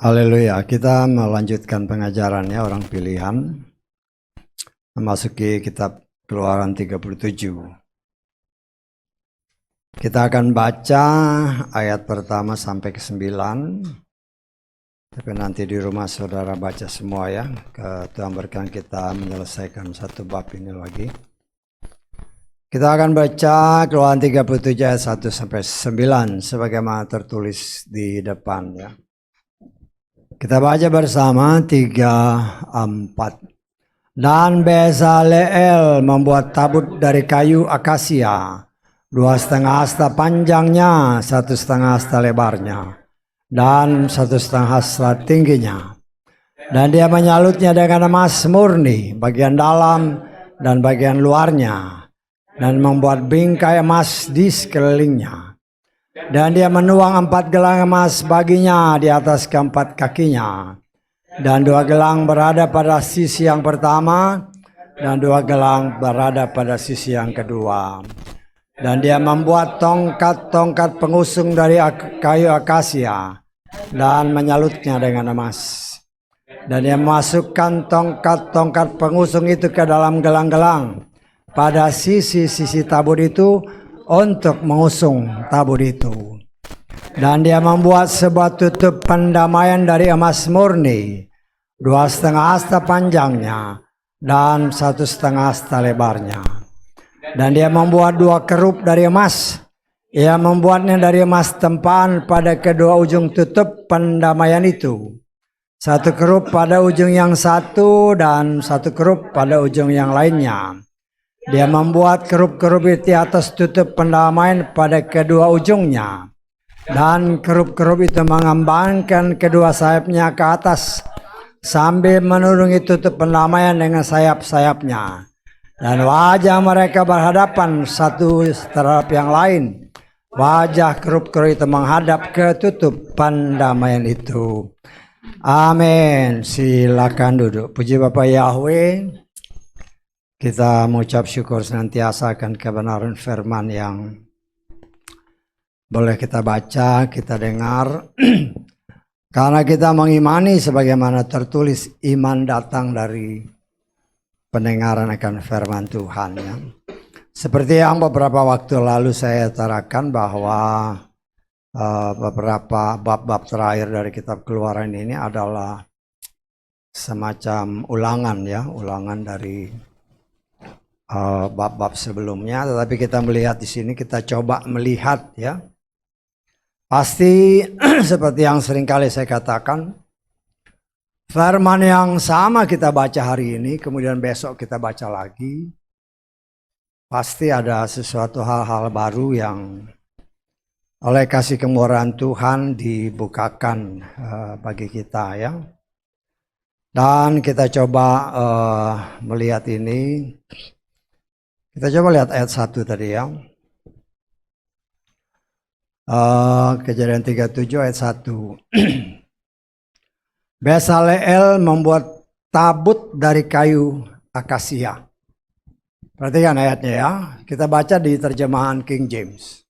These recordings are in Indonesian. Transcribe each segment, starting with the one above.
Haleluya, kita melanjutkan pengajarannya orang pilihan, memasuki kitab Keluaran 37. Kita akan baca ayat pertama sampai ke 9. Tapi nanti di rumah saudara baca semua ya. Tuhan berkenan kita menyelesaikan satu bab ini lagi. Kita akan baca Keluaran 37 ayat 1 sampai 9 sebagaimana tertulis di depan ya. Kita baca bersama 3, 4. Dan Bezaleel membuat tabut dari kayu akasia, 2,5 hasta panjangnya, 1,5 hasta lebarnya, dan 1,5 hasta tingginya. Dan dia menyalutnya dengan emas murni, bagian dalam dan bagian luarnya, dan membuat bingkai emas di sekelilingnya. Dan dia menuang 4 gelang emas baginya di atas keempat kakinya. Dan 2 gelang berada pada sisi yang pertama, dan 2 gelang berada pada sisi yang kedua. Dan dia membuat tongkat-tongkat pengusung dari kayu akasia, dan menyalutnya dengan emas. Dan dia memasukkan tongkat-tongkat pengusung itu ke dalam gelang-gelang pada sisi-sisi tabut itu, untuk mengusung tabut itu. Dan dia membuat sebuah tutup pendamaian dari emas murni, 2,5 hasta panjangnya dan 1,5 hasta lebarnya. Dan dia membuat 2 kerup dari emas. Ia membuatnya dari emas tempaan pada kedua ujung tutup pendamaian itu. 1 kerup pada ujung yang satu dan 1 kerup pada ujung yang lainnya. Dia membuat kerup-kerup di atas tutup pendamaian pada kedua ujungnya. Dan kerup-kerup itu mengembangkan kedua sayapnya ke atas, sambil menurungi tutup pendamaian dengan sayap-sayapnya. Dan wajah mereka berhadapan satu terhadap yang lain. Wajah kerup-kerup itu menghadap ke tutup pendamaian itu. Amin. Silakan duduk. Puji Bapa Yahweh. Kita mengucap syukur senantiasa akan kebenaran firman yang boleh kita baca, kita dengar. Karena kita mengimani sebagaimana tertulis, iman datang dari pendengaran akan firman Tuhan. Ya. Seperti yang beberapa waktu lalu saya utarakan bahwa beberapa bab-bab terakhir dari kitab Keluaran ini adalah semacam ulangan ya, ulangan dari bab-bab sebelumnya, tetapi kita melihat di sini, kita coba melihat ya. Pasti seperti yang seringkali saya katakan, firman yang sama kita baca hari ini, kemudian besok kita baca lagi, pasti ada sesuatu hal-hal baru yang oleh kasih kemurahan Tuhan dibukakan bagi kita ya. Dan kita coba melihat ini. Kita coba lihat ayat 1 tadi ya. Kejadian 37 ayat 1. Bezaleel membuat tabut dari kayu akasia. Perhatikan ayatnya ya. Kita baca di terjemahan King James.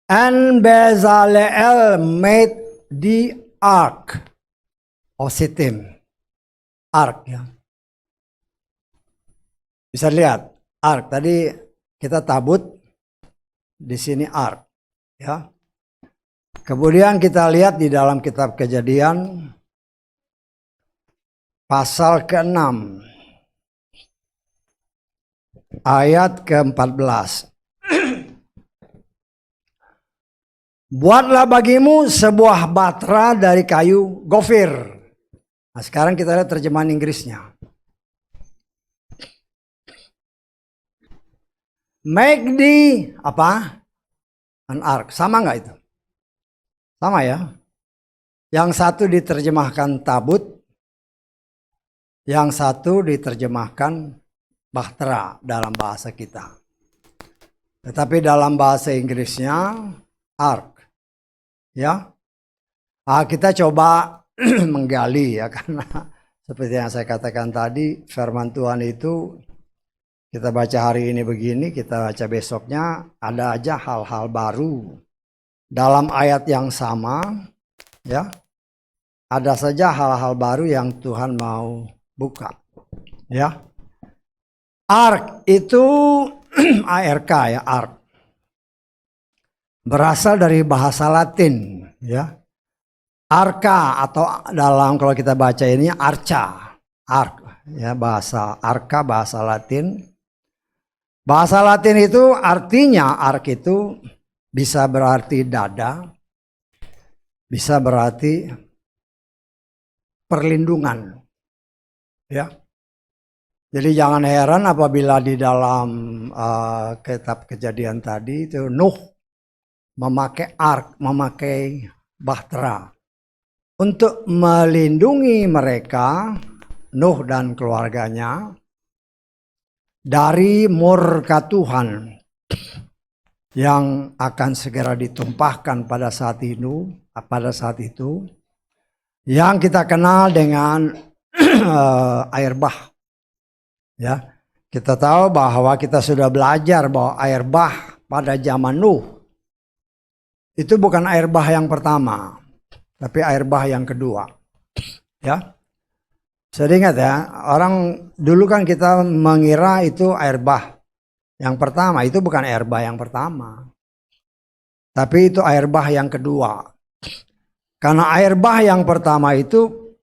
And Bezaleel made the ark of Shittim. Ark ya. Bisa lihat ark, tadi kita tabut, di sini ark ya. Kemudian kita lihat di dalam kitab Kejadian pasal ke-6 ayat ke-14. Buatlah bagimu sebuah batra dari kayu gofir. Nah, sekarang kita lihat terjemahan Inggrisnya. Make the apa? An ark. Sama nggak itu? Sama ya. Yang satu diterjemahkan tabut, yang satu diterjemahkan bahtera dalam bahasa kita. Tetapi dalam bahasa Inggrisnya ark. Ya. Kita coba menggali ya, karena seperti yang saya katakan tadi, firman Tuhan itu Kita baca hari ini begini, kita baca besoknya ada aja hal-hal baru. Dalam ayat yang sama, ya, ada saja hal-hal baru yang Tuhan mau buka. Ya, ark itu ARK ya, ark. Berasal dari bahasa Latin, ya. Arka atau dalam kalau kita baca ini arca, ark, ya, bahasa arka bahasa Latin. Bahasa Latin itu artinya ark itu bisa berarti dada, bisa berarti perlindungan. Ya. Jadi jangan heran apabila di dalam kitab Kejadian tadi itu Nuh memakai ark, memakai bahtera untuk melindungi mereka, Nuh dan keluarganya, dari murka Tuhan yang akan segera ditumpahkan pada saat itu, yang kita kenal dengan air bah. Ya, kita tahu bahwa kita sudah belajar bahwa air bah pada zaman Nuh itu bukan air bah yang pertama, tapi air bah yang kedua. Ya. Saya ingat ya, orang dulu kan kita mengira itu air bah yang pertama, itu bukan air bah yang pertama. Tapi itu air bah yang kedua. Karena air bah yang pertama itu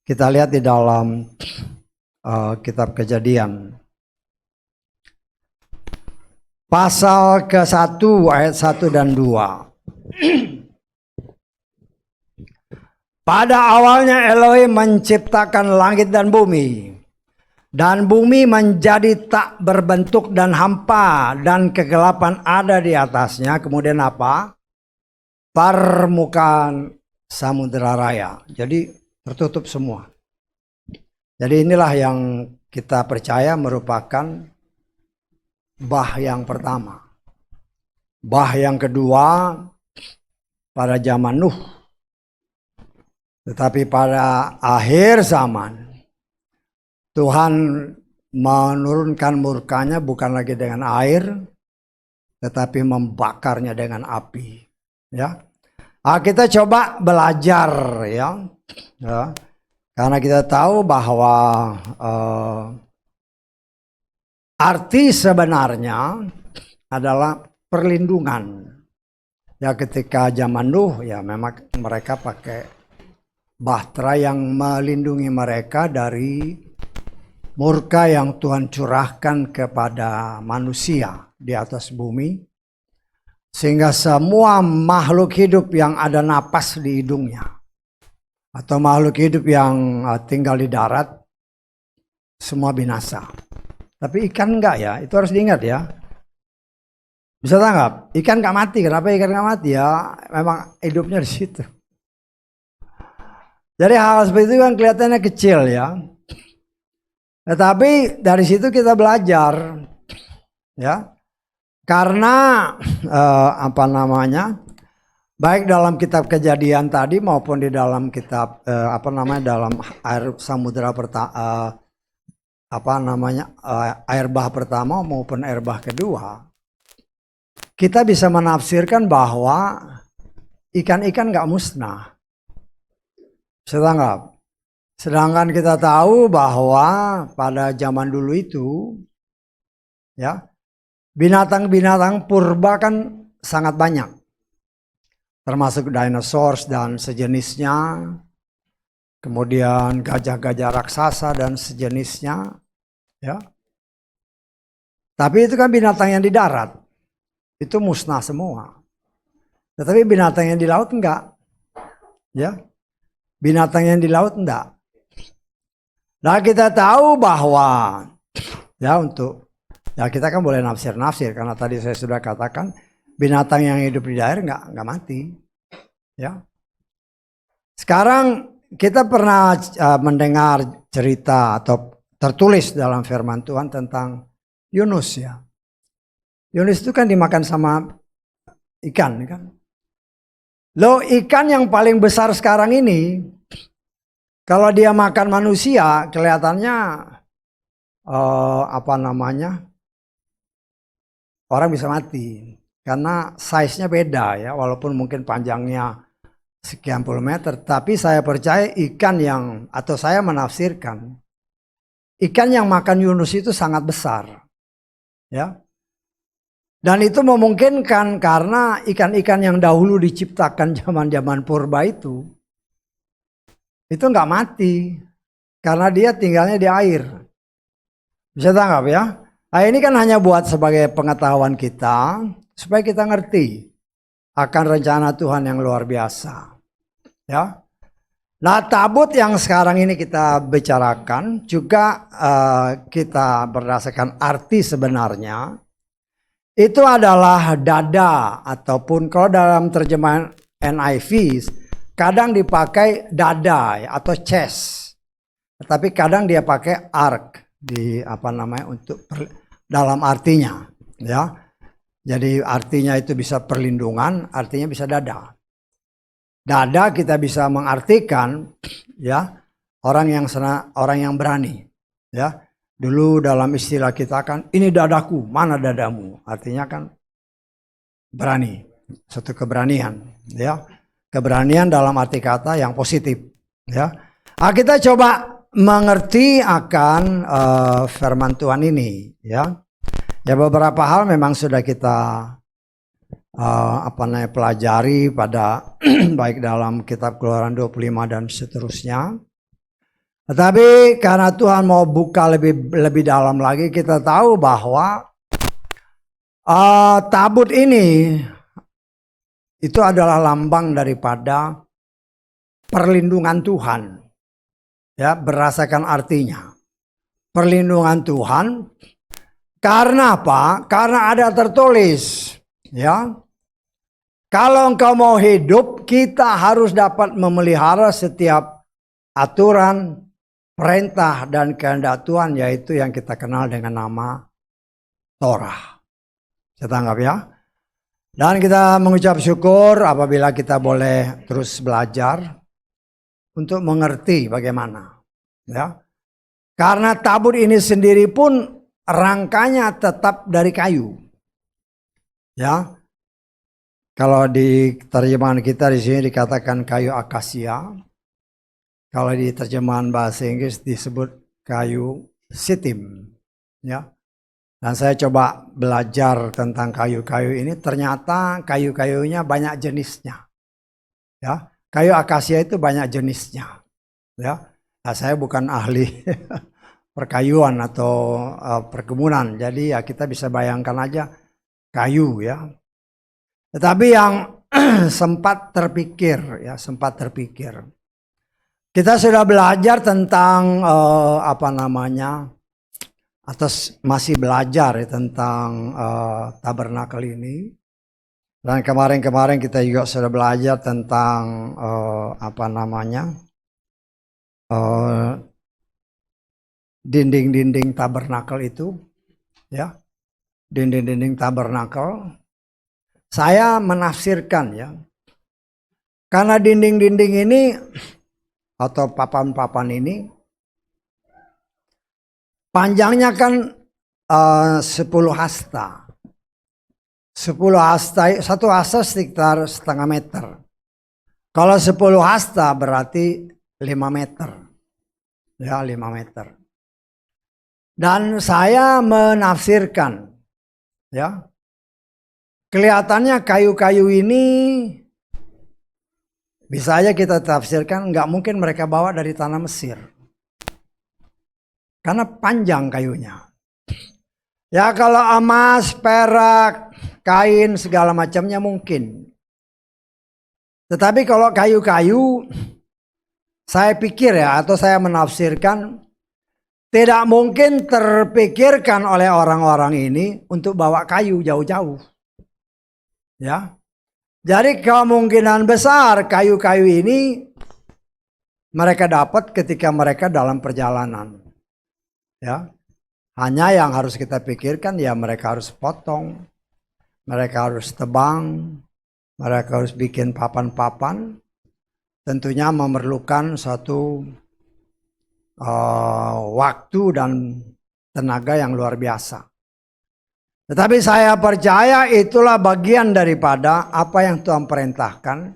kita lihat di dalam kitab Kejadian. Pasal ke-1 ayat 1 dan 2. Pada awalnya Elohim menciptakan langit dan bumi. Dan bumi menjadi tak berbentuk dan hampa. Dan kegelapan ada di atasnya. Kemudian apa? Permukaan samudera raya. Jadi tertutup semua. Jadi inilah yang kita percaya merupakan bah yang pertama. Bah yang kedua pada zaman Nuh. Tetapi pada akhir zaman, Tuhan menurunkan murkanya bukan lagi dengan air, tetapi membakarnya dengan api. Ya, kita coba belajar ya, karena kita tahu bahwa arti sebenarnya adalah perlindungan. Ya, ketika zaman Nuh ya memang mereka pakai bahtera yang melindungi mereka dari murka yang Tuhan curahkan kepada manusia di atas bumi. Sehingga semua makhluk hidup yang ada napas di hidungnya, atau makhluk hidup yang tinggal di darat, semua binasa. Tapi ikan enggak ya, itu harus diingat ya. Bisa tanggap, ikan enggak mati. Kenapa ikan enggak mati ya? Memang hidupnya di situ. Jadi hal seperti itu kan kelihatannya kecil ya. Tetapi dari situ kita belajar ya. Karena baik dalam kitab Kejadian tadi maupun di dalam kitab dalam air samudera air bah pertama maupun air bah kedua, kita bisa menafsirkan bahwa ikan-ikan nggak musnah. Sedangkan kita tahu bahwa pada zaman dulu itu ya binatang-binatang purba kan sangat banyak. Termasuk dinosaurus dan sejenisnya. Kemudian gajah-gajah raksasa dan sejenisnya ya. Tapi itu kan binatang yang di darat. Itu musnah semua. Tetapi binatang yang di laut enggak. Ya. Binatang yang di laut enggak. Nah, kita tahu bahwa ya kita kan boleh nafsir-nafsir karena tadi saya sudah katakan binatang yang hidup di air enggak mati. Ya. Sekarang kita pernah mendengar cerita atau tertulis dalam firman Tuhan tentang Yunus ya. Yunus itu kan dimakan sama ikan kan. Loh, ikan yang paling besar sekarang ini, kalau dia makan manusia, kelihatannya apa namanya, orang bisa mati karena size-nya beda ya, walaupun mungkin panjangnya sekian puluh meter, tapi saya percaya ikan yang, atau saya menafsirkan ikan yang makan Yunus itu sangat besar ya. Dan itu memungkinkan karena ikan-ikan yang dahulu diciptakan zaman-zaman purba itu nggak mati karena dia tinggalnya di air. Bisa tangkap ya? Nah, ini kan hanya buat sebagai pengetahuan kita supaya kita ngerti akan rencana Tuhan yang luar biasa. Ya. Nah, tabut yang sekarang ini kita bicarakan juga kita berdasarkan arti sebenarnya itu adalah dada, ataupun kalau dalam terjemahan NIV kadang dipakai dada atau chest, tetapi kadang dia pakai ark di apa namanya untuk dalam artinya ya. Jadi artinya itu bisa perlindungan, artinya bisa dada. Dada kita bisa mengartikan ya orang yang berani ya. Dulu dalam istilah kita kan ini dadaku, mana dadamu? Artinya kan berani, satu keberanian ya. Keberanian dalam arti kata yang positif ya. Nah, kita coba mengerti akan firman Tuhan ini ya. Ya beberapa hal memang sudah kita pelajari pada baik dalam kitab Keluaran 25 dan seterusnya. Tetapi karena Tuhan mau buka lebih dalam lagi, kita tahu bahwa tabut ini itu adalah lambang daripada perlindungan Tuhan. Ya, berdasarkan artinya. Perlindungan Tuhan karena apa? Karena ada tertulis, ya. Kalau engkau mau hidup, kita harus dapat memelihara setiap aturan, perintah dan kehendak Tuhan, yaitu yang kita kenal dengan nama Torah. Saya tanggap ya. Dan kita mengucap syukur apabila kita boleh terus belajar untuk mengerti bagaimana. Ya. Karena tabut ini sendiri pun rangkanya tetap dari kayu. Ya. Kalau di terjemahan kita di sini dikatakan kayu akasia. Kalau di terjemahan bahasa Inggris disebut kayu sitim. Ya. Dan saya coba belajar tentang kayu-kayu ini, ternyata kayu-kayunya banyak jenisnya. Ya, kayu akasia itu banyak jenisnya. Ya, nah, saya bukan ahli perkayuan atau perkebunan, jadi ya kita bisa bayangkan aja kayu ya. Tetapi yang sempat terpikir, kita sudah belajar tentang atau masih belajar ya, tentang tabernakel ini. Dan kemarin kita juga sudah belajar tentang dinding-dinding tabernakel itu, ya, dinding-dinding tabernakel. Saya menafsirkan ya, karena dinding-dinding ini atau papan-papan ini panjangnya kan 10 hasta. 10 hasta, satu hasta sekitar setengah meter. Kalau 10 hasta berarti 5 meter. Ya, 5 meter. Dan saya menafsirkan, ya, kelihatannya kayu-kayu ini bisa aja kita tafsirkan nggak mungkin mereka bawa dari tanah Mesir. Karena panjang kayunya. Ya kalau emas, perak, kain, segala macamnya mungkin. Tetapi kalau kayu-kayu, saya pikir ya, atau saya menafsirkan, tidak mungkin terpikirkan oleh orang-orang ini untuk bawa kayu jauh-jauh. Ya. Jadi kemungkinan besar kayu-kayu ini mereka dapat ketika mereka dalam perjalanan. Ya, hanya yang harus kita pikirkan ya mereka harus potong, mereka harus tebang, mereka harus bikin papan-papan. Tentunya memerlukan satu waktu dan tenaga yang luar biasa. Tetapi saya percaya itulah bagian daripada apa yang Tuhan perintahkan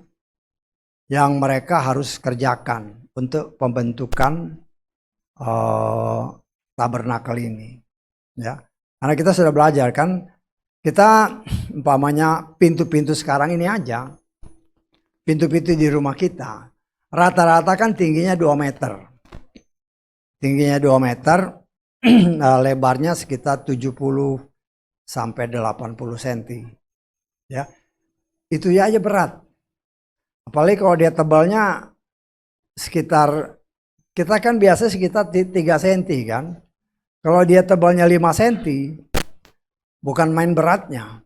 yang mereka harus kerjakan untuk pembentukan tabernakel ini. Ya, karena kita sudah belajar kan, kita umpamanya pintu-pintu sekarang ini aja, pintu-pintu di rumah kita, rata-rata kan tingginya 2 meter. Tingginya 2 meter, lebarnya sekitar 70 sampai 80 cm. Ya. Itu ya aja berat. Apalagi kalau dia tebalnya sekitar, kita kan biasa sekitar 3 cm kan. Kalau dia tebalnya 5 cm, bukan main beratnya.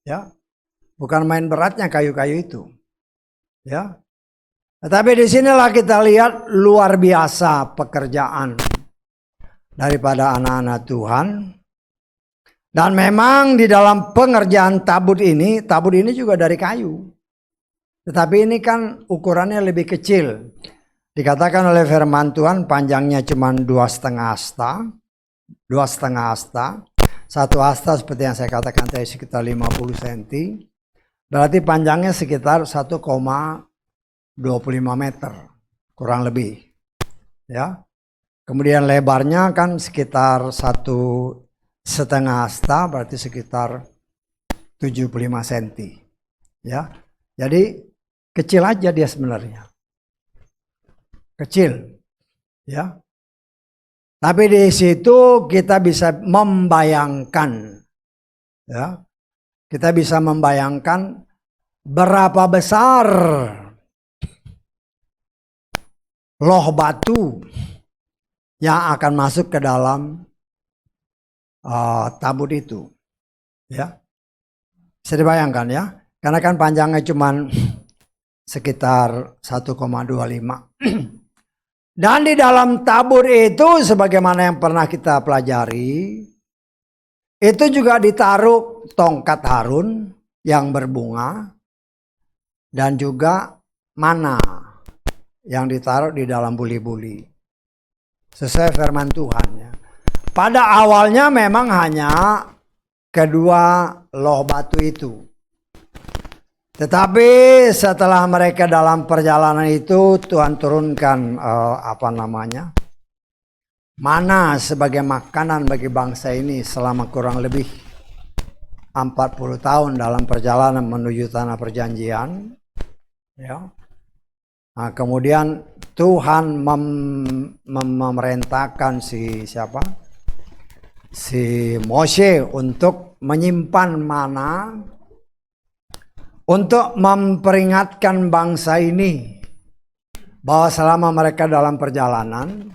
Ya. Bukan main beratnya kayu-kayu itu. Ya. Tetapi di sinilah kita lihat luar biasa pekerjaan daripada anak-anak Tuhan. Dan memang di dalam pengerjaan tabut ini juga dari kayu. Tetapi ini kan ukurannya lebih kecil. Dikatakan oleh firman Tuhan panjangnya cuma 2,5 asta. 2,5 asta. 1 asta seperti yang saya katakan tadi sekitar 50 cm. Berarti panjangnya sekitar 1,25 meter. Kurang lebih. Ya. Kemudian lebarnya kan sekitar 1,5 asta, berarti sekitar 75 cm. Ya. Jadi kecil aja dia sebenarnya. Kecil. Ya. Tapi di situ kita bisa membayangkan, ya. Kita bisa membayangkan berapa besar loh batu yang akan masuk ke dalam tabut itu, ya. Bisa dibayangkan ya, karena kan panjangnya cuma sekitar 1,25. Dan di dalam tabut itu sebagaimana yang pernah kita pelajari, itu juga ditaruh tongkat Harun yang berbunga dan juga mana yang ditaruh di dalam buli-buli. Sesuai firman Tuhan ya. Pada awalnya memang hanya kedua loh batu itu. Tetapi setelah mereka dalam perjalanan itu Tuhan turunkan mana sebagai makanan bagi bangsa ini selama kurang lebih 40 tahun dalam perjalanan menuju tanah perjanjian. Ya. Nah, kemudian Tuhan memerintahkan si Mose untuk menyimpan mana untuk memperingatkan bangsa ini bahwa selama mereka dalam perjalanan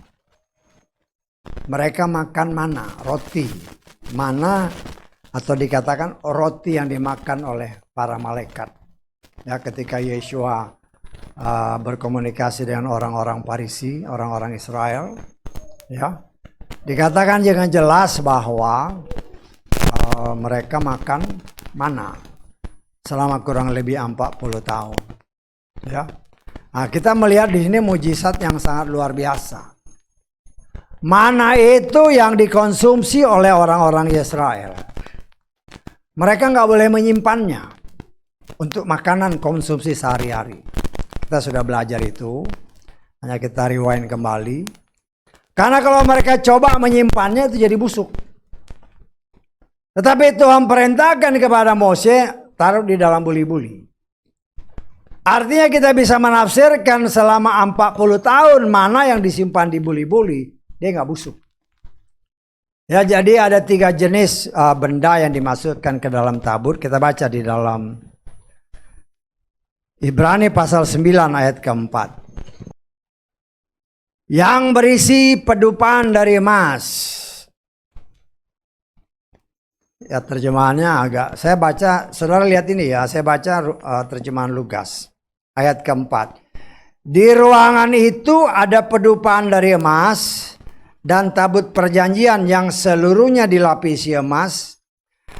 mereka makan mana, roti mana, atau dikatakan roti yang dimakan oleh para malaikat. Ya, ketika Yeshua berkomunikasi dengan orang-orang Parisi, orang-orang Israel, ya. Dikatakan dengan jelas bahwa mereka makan mana selama kurang lebih 40 tahun. Ya. Nah, kita melihat di sini mujizat yang sangat luar biasa. Mana itu yang dikonsumsi oleh orang-orang Israel. Mereka nggak boleh menyimpannya untuk makanan konsumsi sehari-hari. Kita sudah belajar itu, hanya kita rewind kembali. Karena kalau mereka coba menyimpannya itu jadi busuk. Tetapi Tuhan perintahkan kepada Mose, taruh di dalam buli-buli. Artinya kita bisa menafsirkan selama 40 tahun mana yang disimpan di buli-buli, dia nggak busuk. Ya, jadi ada 3 jenis benda yang dimasukkan ke dalam tabut. Kita baca di dalam Ibrani pasal 9 ayat keempat. Yang berisi pedupan dari emas. Ya, terjemahannya agak, saya baca, saudara lihat ini ya, saya baca terjemahan Lukas ayat keempat. Di ruangan itu ada pedupan dari emas dan tabut perjanjian yang seluruhnya dilapisi emas,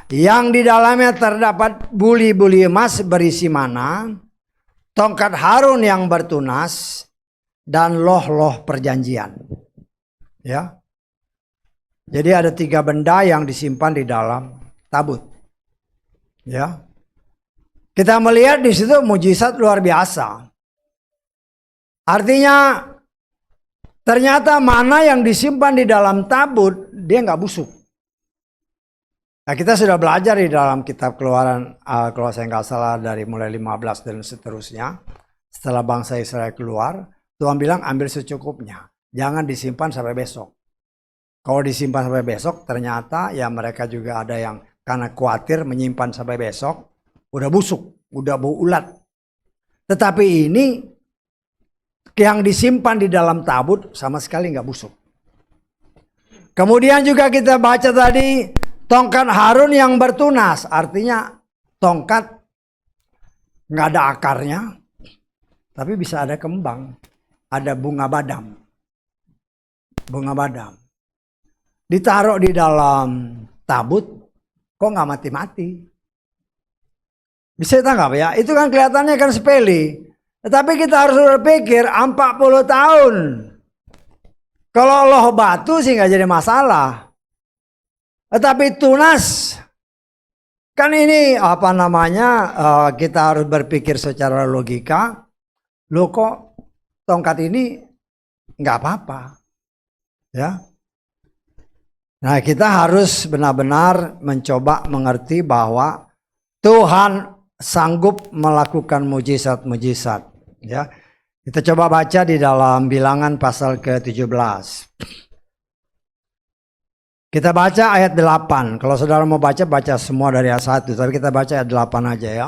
yang di dalamnya terdapat buli-buli emas berisi mana, tongkat Harun yang bertunas, dan loh-loh perjanjian. Ya. Jadi ada 3 benda yang disimpan di dalam tabut. Ya. Kita melihat di situ mujizat luar biasa. Artinya ternyata mana yang disimpan di dalam tabut dia nggak busuk. Nah, kita sudah belajar di dalam kitab Keluaran, kalau saya nggak salah dari mulai 15 dan seterusnya. Setelah bangsa Israel keluar, Tuhan bilang ambil secukupnya, jangan disimpan sampai besok. Kalau disimpan sampai besok, ternyata ya mereka juga ada yang karena khawatir menyimpan sampai besok, udah busuk, udah bau ulat. Tetapi ini yang disimpan di dalam tabut sama sekali nggak busuk. Kemudian juga kita baca tadi tongkat Harun yang bertunas, artinya tongkat nggak ada akarnya, tapi bisa ada kembang, ada bunga badam. Bunga badam. Ditaruh di dalam tabut, kok nggak mati-mati? Bisa tangkap ya? Itu kan kelihatannya kan sepele. Tetapi kita harus berpikir 40 tahun. Kalau loh batu sih nggak jadi masalah. Tetapi tunas, kan ini apa namanya, kita harus berpikir secara logika. Loh kok tongkat ini nggak apa-apa. Ya. Nah, kita harus benar-benar mencoba mengerti bahwa Tuhan sanggup melakukan mujizat-mujizat. Ya, kita coba baca di dalam Bilangan pasal ke-17. Kita baca ayat 8. Kalau saudara mau baca, baca semua dari ayat 1. Tapi kita baca ayat 8 aja ya.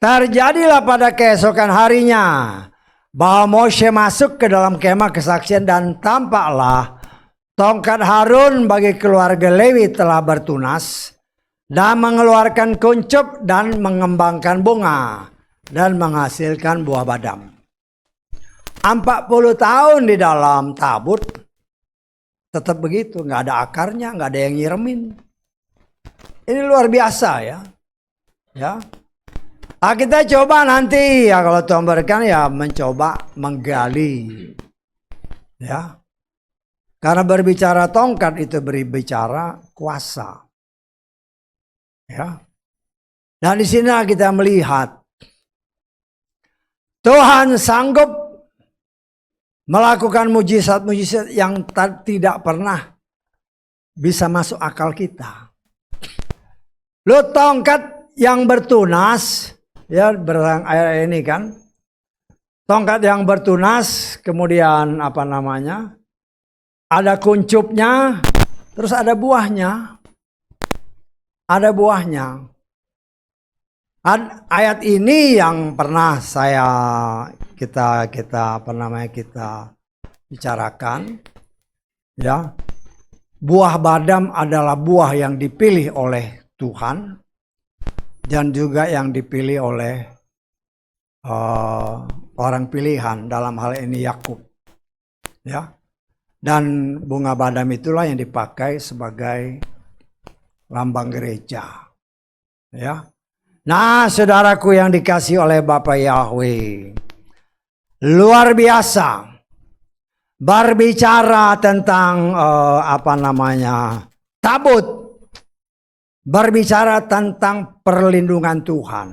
Terjadilah pada keesokan harinya bahwa Moshe masuk ke dalam kemah kesaksian dan tampaklah tongkat Harun bagi keluarga Lewi telah bertunas dan mengeluarkan kuncup dan mengembangkan bunga dan menghasilkan buah badam. 40 tahun di dalam tabut tetap begitu, nggak ada akarnya, nggak ada yang nyiremin. Ini luar biasa ya. Ya. Nah, kita coba nanti ya kalau Tuhan berkenan ya mencoba menggali. Ya. Karena berbicara tongkat itu berbicara kuasa. Ya. Dan di sini kita melihat Tuhan sanggup melakukan mujizat-mujizat yang tidak pernah bisa masuk akal kita. Lo tongkat yang bertunas, ya berang ayat ini kan. Tongkat yang bertunas, kemudian apa namanya? Ada kuncupnya, terus ada buahnya. Ada buahnya. Ayat ini yang pernah kita bicarakan. Ya. Buah badam adalah buah yang dipilih oleh Tuhan dan juga yang dipilih oleh orang pilihan, dalam hal ini Yakub. Ya. Dan bunga badam itulah yang dipakai sebagai lambang gereja. Ya. Nah, saudaraku yang dikasihi oleh Bapa Yahweh, luar biasa. Berbicara tentang tabut, berbicara tentang perlindungan Tuhan.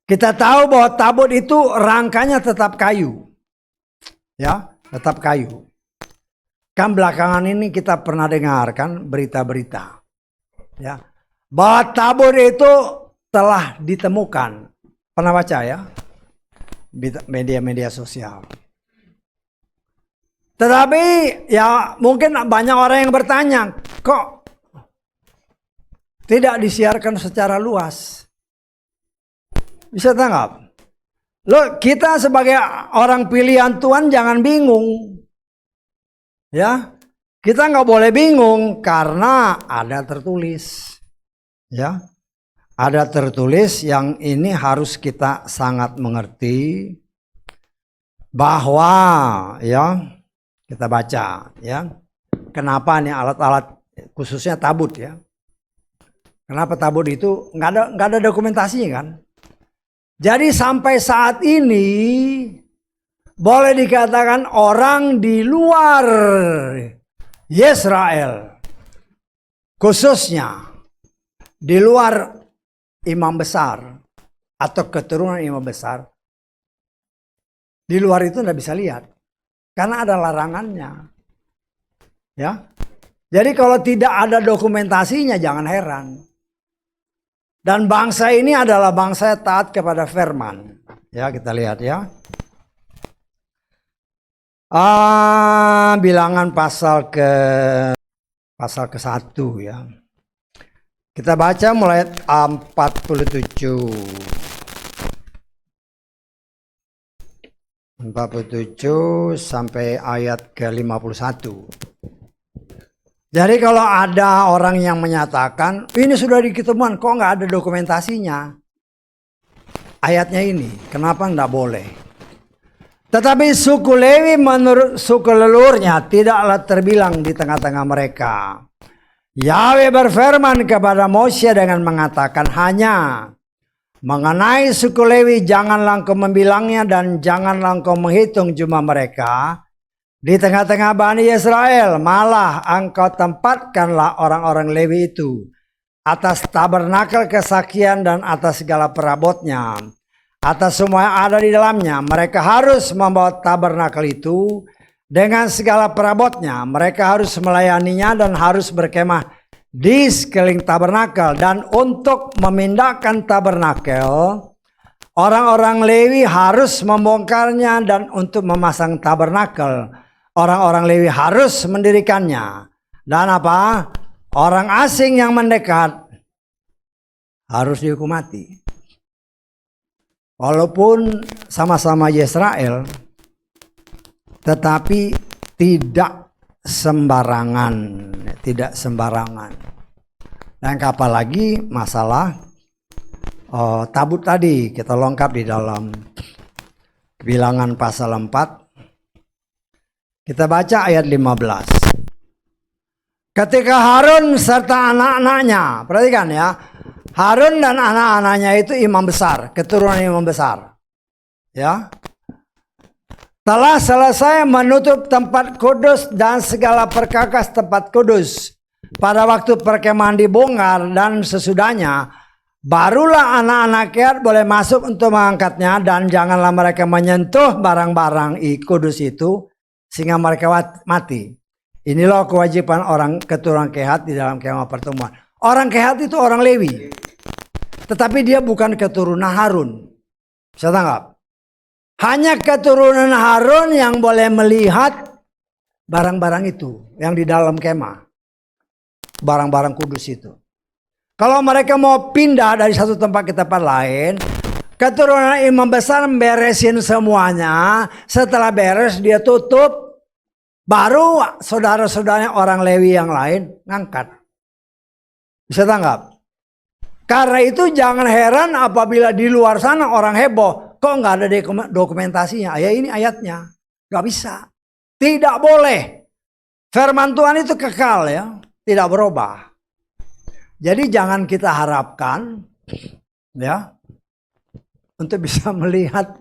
Kita tahu bahwa tabut itu rangkanya tetap kayu. Ya, tetap kayu. Kan belakangan ini kita pernah dengarkan berita-berita. Ya, bahwa tabut itu telah ditemukan. Pernah baca ya? Media-media sosial. Tetapi ya mungkin banyak orang yang bertanya, kok tidak disiarkan secara luas? Bisa tanggap? Loh, kita sebagai orang pilihan Tuhan jangan bingung. Ya, kita nggak boleh bingung karena ada tertulis. Ya, ada tertulis yang ini harus kita sangat mengerti bahwa ya kita baca ya kenapa nih alat-alat khususnya tabut ya. Kenapa tabut itu nggak ada dokumentasinya kan? Jadi sampai saat ini boleh dikatakan orang di luar Yesrael, khususnya di luar imam besar atau keturunan imam besar, di luar itu tidak bisa lihat karena ada larangannya. Ya. Jadi kalau tidak ada dokumentasinya jangan heran. Dan bangsa ini adalah bangsa yang taat kepada firman. Ya, kita lihat ya. Bilangan pasal ke-1 ya. Kita baca mulai 47 sampai ayat ke-51. Jadi kalau ada orang yang menyatakan ini sudah diketemuan kok nggak ada dokumentasinya, ayatnya ini kenapa nggak boleh? Tetapi suku Lewi menurut suku leluhurnya tidaklah terbilang di tengah-tengah mereka. Yahweh berfirman kepada Moshe dengan mengatakan, hanya mengenai suku Lewi janganlah engkau membilangnya dan janganlah engkau menghitung jumlah mereka di tengah-tengah Bani Israel, malah engkau tempatkanlah orang-orang Lewi itu atas tabernakel kesaksian dan atas segala perabotnya, atas semua yang ada di dalamnya. Mereka harus membawa tabernakel itu dengan segala perabotnya. Mereka harus melayaninya dan harus berkemah di sekeliling tabernakel. Dan untuk memindahkan tabernakel, orang-orang Lewi harus membongkarnya, dan untuk memasang tabernakel, orang-orang Lewi harus mendirikannya. Dan apa? Orang asing yang mendekat harus dihukum mati. Walaupun sama-sama Yesrael, tetapi tidak sembarangan. Tidak sembarangan. Dan apalagi masalah tabut tadi kita lengkap di dalam Bilangan pasal 4. Kita baca ayat 15. Ketika Harun serta anak-anaknya, perhatikan ya, Harun dan anak-anaknya itu imam besar, keturunan imam besar. Ya. Telah selesai menutup tempat kudus dan segala perkakas tempat kudus. Pada waktu perkemahan dibongkar dan sesudahnya, barulah anak-anak Kehat boleh masuk untuk mengangkatnya, dan janganlah mereka menyentuh barang-barang kudus itu sehingga mereka mati. Inilah kewajiban orang keturunan Kehat di dalam kemah pertemuan. Orang Kehat itu orang Lewi, tetapi dia bukan keturunan Harun. Bisa tangkap? Hanya keturunan Harun yang boleh melihat barang-barang itu yang di dalam kemah, barang-barang kudus itu. Kalau mereka mau pindah dari satu tempat ke tempat lain, keturunan imam besar beresin semuanya. Setelah beres dia tutup, baru saudara-saudaranya orang Lewi yang lain ngangkat. Bisa tanggap? Karena itu jangan heran apabila di luar sana orang heboh, kok nggak ada dokumentasinya? Ya ini ayatnya, nggak bisa, tidak boleh. Firman Tuhan itu kekal ya, tidak berubah. Jadi jangan kita harapkan ya untuk bisa melihat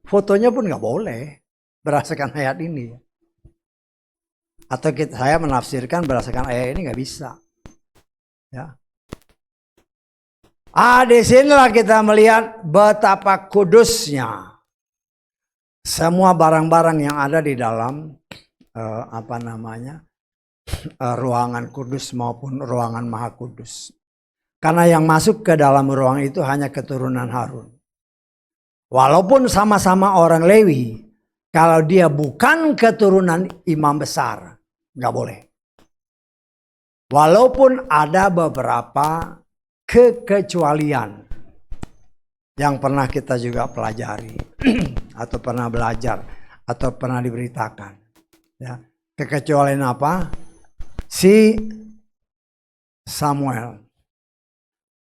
fotonya pun nggak boleh berdasarkan ayat ini. Atau saya menafsirkan berdasarkan ayat ini nggak bisa. Ya. Di sinilah kita melihat betapa kudusnya semua barang-barang yang ada di dalam ruangan kudus maupun ruangan maha kudus. Karena yang masuk ke dalam ruang itu hanya keturunan Harun. Walaupun sama-sama orang Lewi, kalau dia bukan keturunan imam besar, nggak boleh. Walaupun ada beberapa kekecualian yang pernah kita juga pelajari atau pernah belajar atau pernah diberitakan. Ya. Kekecualian apa? Si Samuel.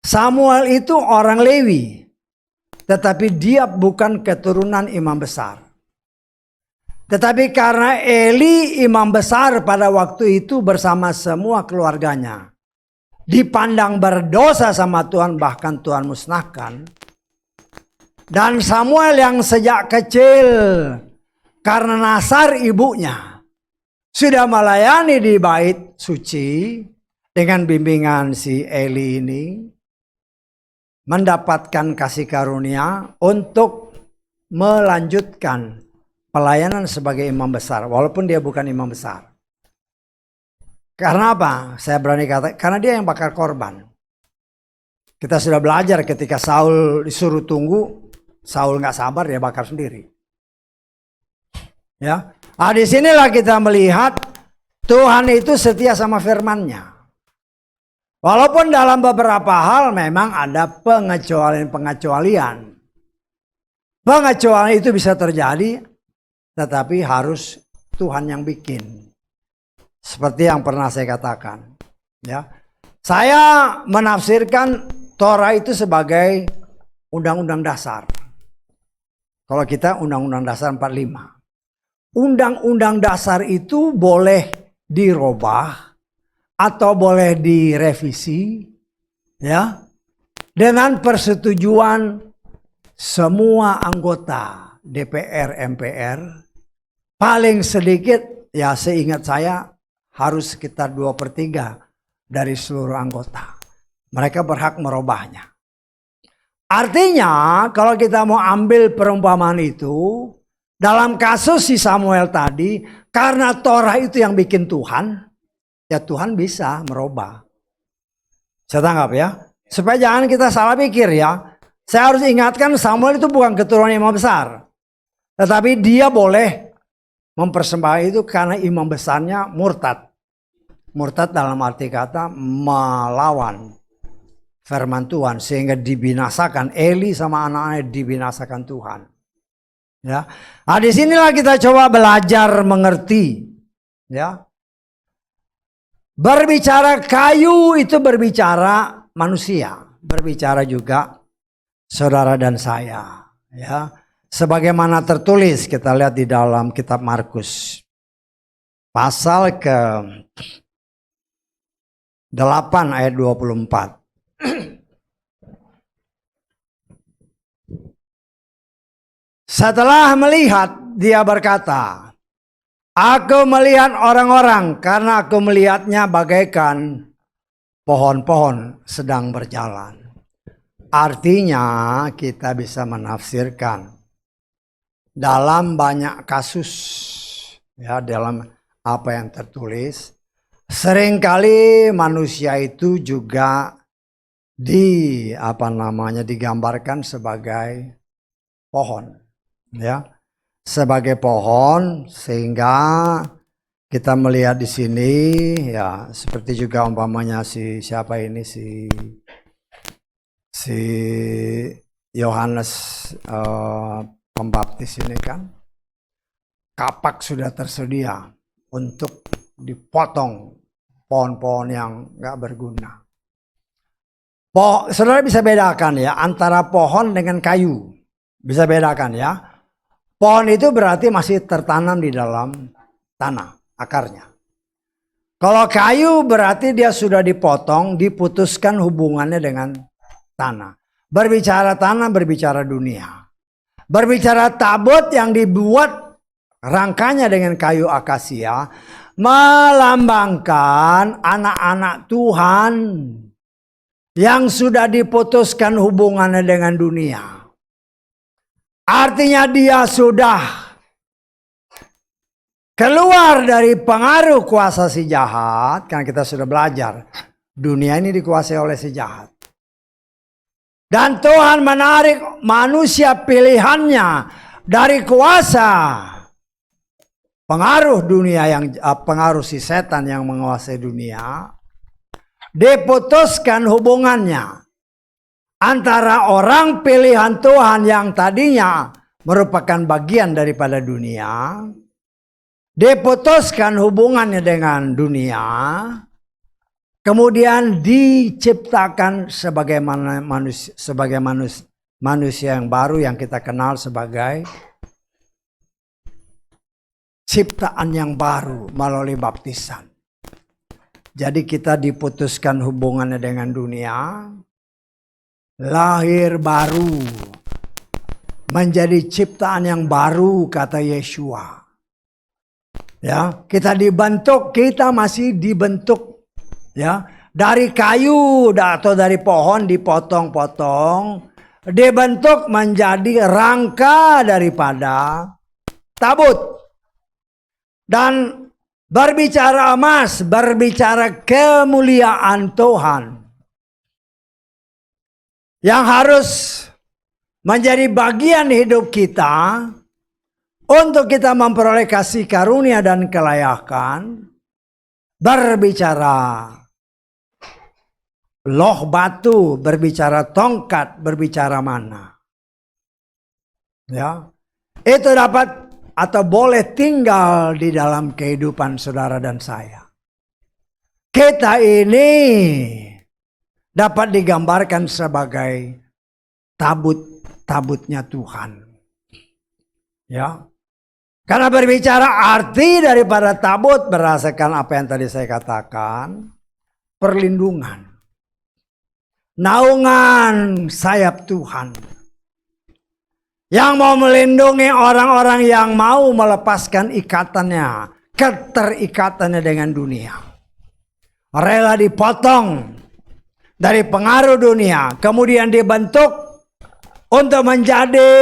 Samuel itu orang Lewi, tetapi dia bukan keturunan imam besar. Tetapi karena Eli imam besar pada waktu itu bersama semua keluarganya dipandang berdosa sama Tuhan, bahkan Tuhan musnahkan. Dan Samuel yang sejak kecil karena nasar ibunya sudah melayani di bait suci dengan bimbingan si Eli ini, mendapatkan kasih karunia untuk melanjutkan pelayanan sebagai imam besar, walaupun dia bukan imam besar. Karena apa? Saya berani kata, karena dia yang bakar korban. Kita sudah belajar ketika Saul disuruh tunggu, Saul nggak sabar, dia bakar sendiri. Ya, di sinilah kita melihat Tuhan itu setia sama firman-Nya. Walaupun dalam beberapa hal memang ada pengecualian. Pengecualian itu bisa terjadi, tetapi harus Tuhan yang bikin. Seperti yang pernah saya katakan. Ya, saya menafsirkan Torah itu sebagai undang-undang dasar. Kalau kita undang-undang dasar 45. Undang-undang dasar itu boleh dirubah atau boleh direvisi, ya, dengan persetujuan semua anggota DPR, MPR. Paling sedikit, ya seingat saya, harus sekitar 2/3 dari seluruh anggota. Mereka berhak merubahnya. Artinya kalau kita mau ambil perumpamaan itu, dalam kasus si Samuel tadi, karena Torah itu yang bikin Tuhan, ya Tuhan bisa merubah. Saya tanggap ya. Supaya jangan kita salah pikir ya. Saya harus ingatkan Samuel itu bukan keturunan imam besar. Tetapi dia boleh mempersembahkan itu karena imam besarnya murtad. Murtad dalam arti kata melawan firman Tuhan. Sehingga dibinasakan. Eli sama anak-anaknya dibinasakan Tuhan. Ya, disinilah kita coba belajar mengerti. Ya, berbicara kayu itu berbicara manusia, berbicara juga saudara dan saya. Ya, sebagaimana tertulis kita lihat di dalam kitab Markus pasal ke-8 ayat 24. Setelah melihat, dia berkata, aku melihat orang-orang karena aku melihatnya bagaikan pohon-pohon sedang berjalan. Artinya kita bisa menafsirkan dalam banyak kasus, ya, dalam apa yang tertulis, seringkali manusia itu juga digambarkan sebagai pohon. Ya, sebagai pohon, sehingga kita melihat di sini ya seperti juga umpamanya si Yohanes Pembaptis ini kan, kapak sudah tersedia untuk dipotong pohon-pohon yang nggak berguna. Saudara bisa bedakan ya antara pohon dengan kayu, bisa bedakan ya. Pohon itu berarti masih tertanam di dalam tanah, akarnya. Kalau kayu berarti dia sudah dipotong, diputuskan hubungannya dengan tanah. Berbicara tanah, berbicara dunia. Berbicara tabut yang dibuat rangkanya dengan kayu akasia, melambangkan anak-anak Tuhan yang sudah diputuskan hubungannya dengan dunia. Artinya dia sudah keluar dari pengaruh kuasa si jahat. Karena kita sudah belajar, dunia ini dikuasai oleh si jahat. Dan Tuhan menarik manusia pilihannya dari kuasa pengaruh dunia, pengaruh si setan yang menguasai dunia. Diputuskan hubungannya antara orang pilihan Tuhan yang tadinya merupakan bagian daripada dunia, diputuskan hubungannya dengan dunia, kemudian diciptakan sebagai manusia yang baru yang kita kenal sebagai ciptaan yang baru melalui baptisan. Jadi kita diputuskan hubungannya dengan dunia, lahir baru, menjadi ciptaan yang baru kata Yesua. Ya, kita dibentuk, kita masih dibentuk. Ya, dari kayu atau dari pohon dipotong-potong, dibentuk menjadi rangka daripada tabut. Dan berbicara emas, berbicara kemuliaan Tuhan yang harus menjadi bagian hidup kita untuk kita memperoleh kasih karunia dan kelayakan. Berbicara loh batu, berbicara tongkat, berbicara mana. Ya, itu dapat atau boleh tinggal di dalam kehidupan saudara dan saya. Kita ini dapat digambarkan sebagai tabut-tabutnya Tuhan. Ya. Karena berbicara arti daripada tabut berdasarkan apa yang tadi saya katakan, perlindungan, naungan sayap Tuhan yang mau melindungi orang-orang yang mau melepaskan ikatannya, keterikatannya dengan dunia, rela dipotong dari pengaruh dunia, kemudian dibentuk untuk menjadi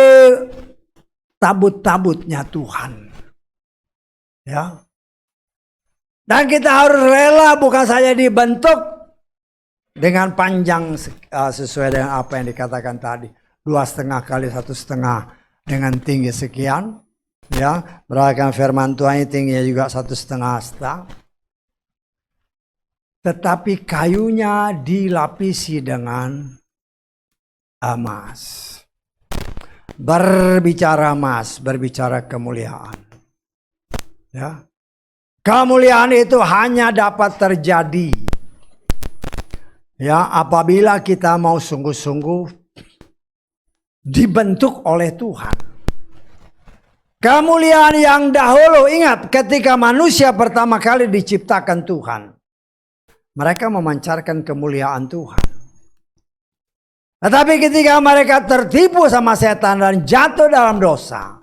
tabut-tabutnya Tuhan. Ya. Dan kita harus rela bukan saja dibentuk dengan panjang sesuai dengan apa yang dikatakan tadi. 2,5 kali 1,5 dengan tinggi sekian. Ya, berdasarkan firman Tuhan tingginya juga 1,5 sta. Tetapi kayunya dilapisi dengan emas. Berbicara emas, berbicara kemuliaan. Ya. Kemuliaan itu hanya dapat terjadi ya apabila kita mau sungguh-sungguh dibentuk oleh Tuhan. Kemuliaan yang dahulu, ingat ketika manusia pertama kali diciptakan Tuhan, mereka memancarkan kemuliaan Tuhan. Tetapi ketika mereka tertipu sama setan dan jatuh dalam dosa,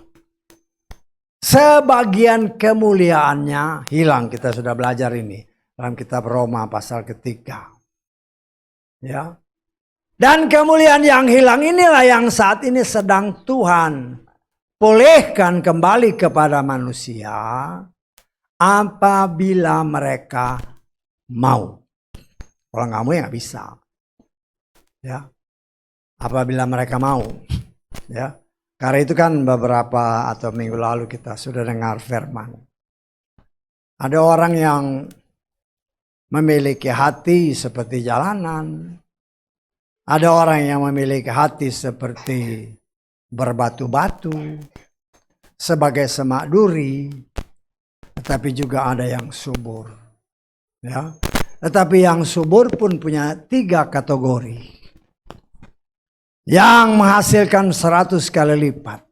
sebagian kemuliaannya hilang. Kita sudah belajar ini dalam kitab Roma pasal ketiga. Ya. Dan kemuliaan yang hilang inilah yang saat ini sedang Tuhan pulihkan kembali kepada manusia apabila mereka mau. Kalau nggak mau ya nggak bisa. Ya. Apabila mereka mau, ya, karena itu kan beberapa atau minggu lalu kita sudah dengar firman. Ada orang yang memiliki hati seperti jalanan, ada orang yang memiliki hati seperti berbatu-batu, sebagai semak duri, tetapi juga ada yang subur, ya. Tetapi yang subur pun punya 3 kategori. Yang menghasilkan 100 kali lipat.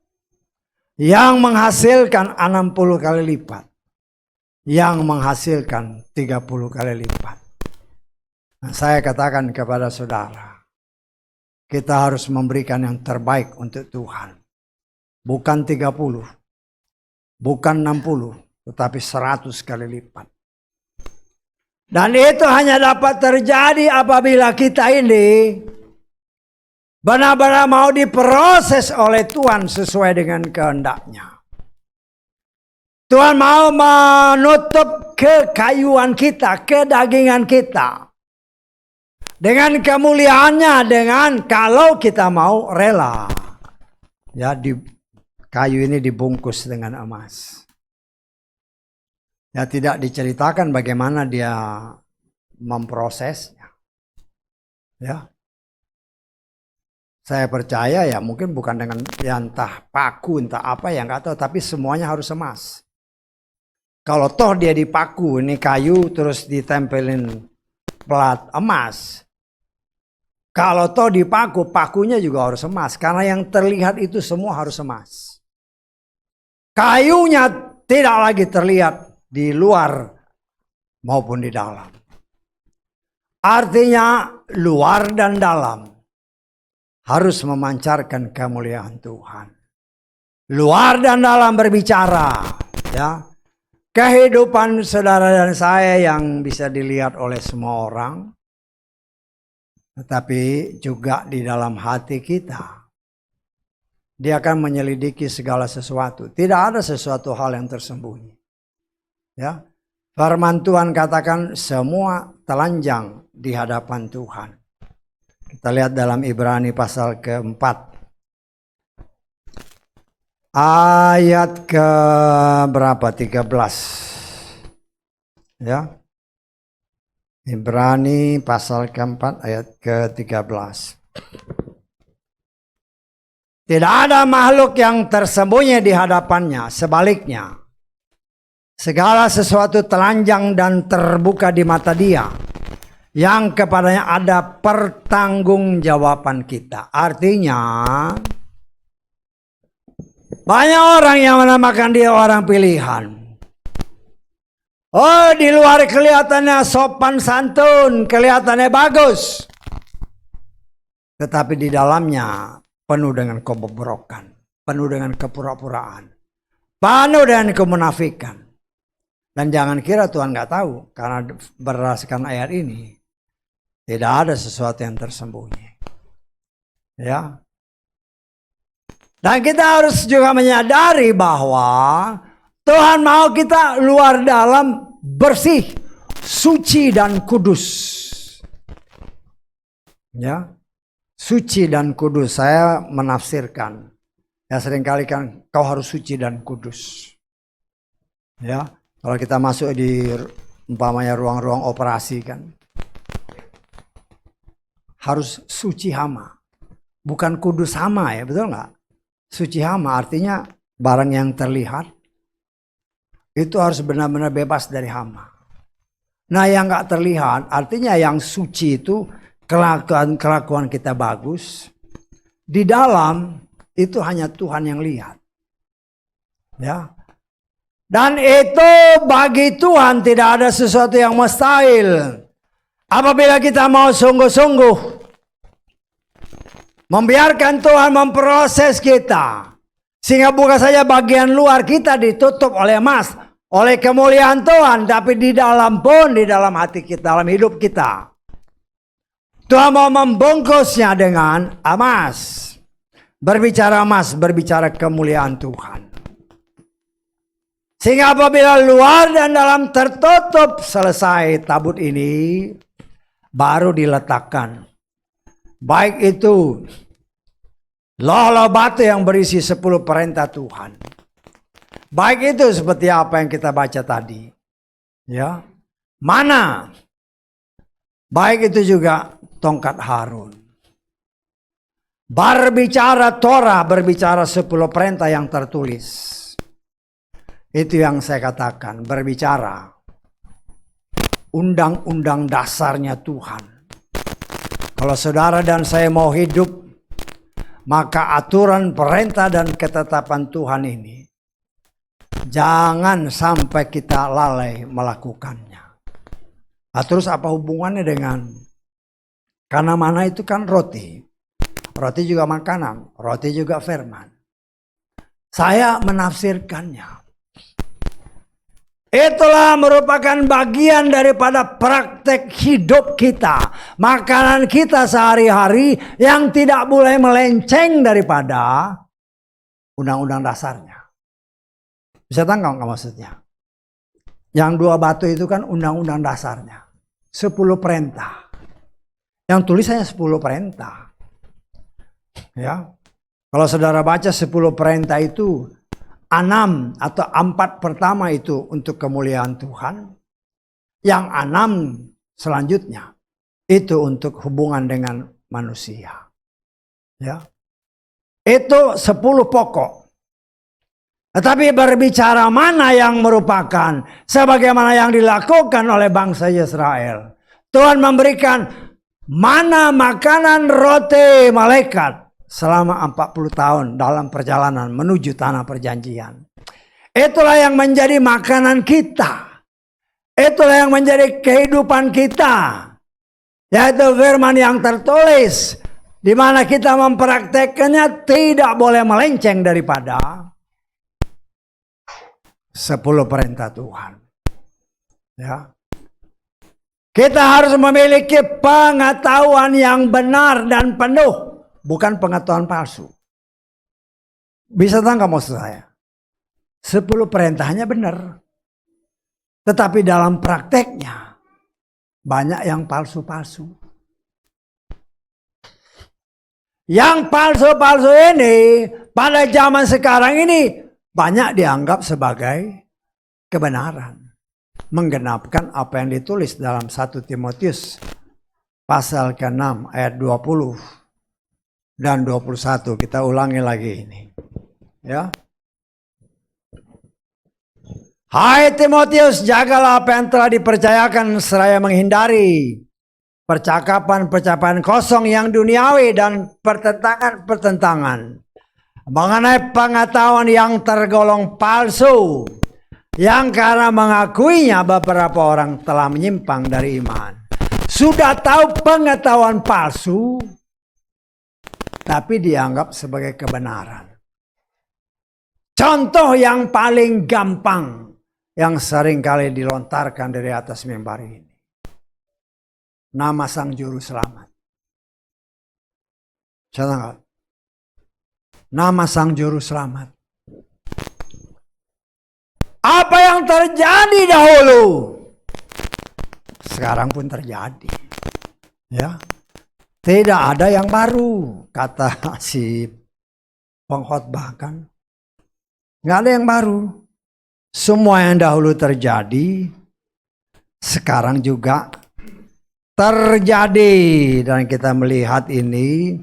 Yang menghasilkan 60 kali lipat. Yang menghasilkan 30 kali lipat. Nah, saya katakan kepada saudara, kita harus memberikan yang terbaik untuk Tuhan. Bukan 30, bukan 60, tetapi 100 kali lipat. Dan itu hanya dapat terjadi apabila kita ini benar-benar mau diproses oleh Tuhan sesuai dengan kehendaknya. Tuhan mau menutup kekayuan kita, kedagingan kita. Dengan kemuliaannya, dengan kalau kita mau rela. Ya, kayu ini dibungkus dengan emas. Ya, tidak diceritakan bagaimana dia memprosesnya. Ya. Saya percaya ya mungkin bukan dengan ya entah paku entah apa ya nggak tahu, tapi semuanya harus emas. Kalau toh dia dipaku ini kayu terus ditempelin plat emas. Kalau toh dipaku, pakunya juga harus emas karena yang terlihat itu semua harus emas. Kayunya tidak lagi terlihat di luar maupun di dalam. Artinya luar dan dalam harus memancarkan kemuliaan Tuhan. Luar dan dalam berbicara, ya. kehidupan saudara dan saya yang bisa dilihat oleh semua orang, tetapi juga di dalam hati kita. Dia akan menyelidiki segala sesuatu. Tidak ada sesuatu hal yang tersembunyi. Ya, firman Tuhan katakan semua telanjang di hadapan Tuhan. Kita lihat dalam Ibrani pasal keempat. Ayat ke berapa? 13. Ya. Ibrani pasal keempat ayat ke-13. Tidak ada makhluk yang tersembunyi di hadapannya, sebaliknya. Segala sesuatu telanjang dan terbuka di mata Dia, yang kepadanya ada pertanggungjawaban kita. Artinya, banyak orang yang menamakan dia orang pilihan. Oh, di luar kelihatannya sopan santun, kelihatannya bagus. Tetapi di dalamnya penuh dengan kebobrokan, penuh dengan kepura-puraan, penuh dengan kemunafikan. Dan jangan kira Tuhan nggak tahu, karena berdasarkan ayat ini tidak ada sesuatu yang tersembunyi. Ya. Dan kita harus juga menyadari bahwa Tuhan mau kita luar dalam bersih, suci dan kudus. Ya, suci dan kudus. Saya menafsirkan. Ya, seringkali kan kau harus suci dan kudus. Ya, kalau kita masuk di umpamanya ruang-ruang operasi kan, harus suci hama, bukan kudus hama, ya betul nggak? Suci hama artinya barang yang terlihat itu harus benar-benar bebas dari hama. Nah, yang nggak terlihat artinya yang suci itu kelakuan kita bagus. Di dalam itu hanya Tuhan yang lihat. Ya. Dan itu bagi Tuhan tidak ada sesuatu yang mustahil. Apabila kita mau sungguh-sungguh membiarkan Tuhan memproses kita. Sehingga bukan saja bagian luar kita ditutup oleh emas, oleh kemuliaan Tuhan. Tapi di dalam pun, di dalam hati kita, dalam hidup kita. Tuhan mau membungkusnya dengan emas. Berbicara emas, berbicara kemuliaan Tuhan. Sehingga apabila luar dan dalam tertutup, selesai tabut ini, baru diletakkan. Baik itu loh batu yang berisi 10 perintah Tuhan. Baik itu seperti apa yang kita baca tadi. Ya. Mana? Baik itu juga tongkat Harun. Berbicara Torah, berbicara 10 perintah yang tertulis. Itu yang saya katakan, berbicara undang-undang dasarnya Tuhan. Kalau saudara dan saya mau hidup, maka aturan, perintah, dan ketetapan Tuhan ini jangan sampai kita lalai melakukannya. Nah, terus apa hubungannya dengan, karena mana itu kan roti. Roti juga makanan, roti juga firman. Saya menafsirkannya. Itulah merupakan bagian daripada praktek hidup kita. Makanan kita sehari-hari yang tidak boleh melenceng daripada undang-undang dasarnya. Bisa tangkap nggak maksudnya? Yang 2 batu itu kan undang-undang dasarnya. 10 perintah. Yang tulisannya 10 perintah. Ya. Kalau saudara baca 10 perintah itu, 6 atau 4 pertama itu untuk kemuliaan Tuhan. Yang 6 selanjutnya itu untuk hubungan dengan manusia. Ya. Itu 10 pokok. Tetapi berbicara mana yang merupakan sebagaimana yang dilakukan oleh bangsa Israel. Tuhan memberikan mana makanan roti malaikat selama 40 tahun dalam perjalanan menuju tanah perjanjian. Itulah yang menjadi makanan kita. Itulah yang menjadi kehidupan kita. Yaitu firman yang tertulis, di mana kita mempraktekkannya tidak boleh melenceng daripada 10 perintah Tuhan. Ya. Kita harus memiliki pengetahuan yang benar dan penuh, bukan pengetahuan palsu. Bisa tangkap maksud saya? 10 perintahnya benar. Tetapi dalam prakteknya banyak yang palsu-palsu. Yang palsu-palsu ini pada zaman sekarang ini banyak dianggap sebagai kebenaran. Menggenapkan apa yang ditulis dalam 1 Timotius pasal ke-6 ayat 20 dan 21. Kita ulangi lagi ini. Ya. Hai Timotius, jagalah apa yang telah dipercayakan seraya menghindari percakapan-percakapan kosong yang duniawi dan pertentangan-pertentangan mengenai pengetahuan yang tergolong palsu, yang karena mengakuinya beberapa orang telah menyimpang dari iman. Sudah tahu pengetahuan palsu, tapi dianggap sebagai kebenaran. Contoh yang paling gampang yang sering kali dilontarkan dari atas mimbar ini. Nama Sang Juru Selamat. Saya nama Sang Juru Selamat. Apa yang terjadi dahulu, sekarang pun terjadi. Ya, tidak ada yang baru, kata si pengkhotbah kan. Nggak ada yang baru. Semua yang dahulu terjadi, sekarang juga terjadi. Dan kita melihat ini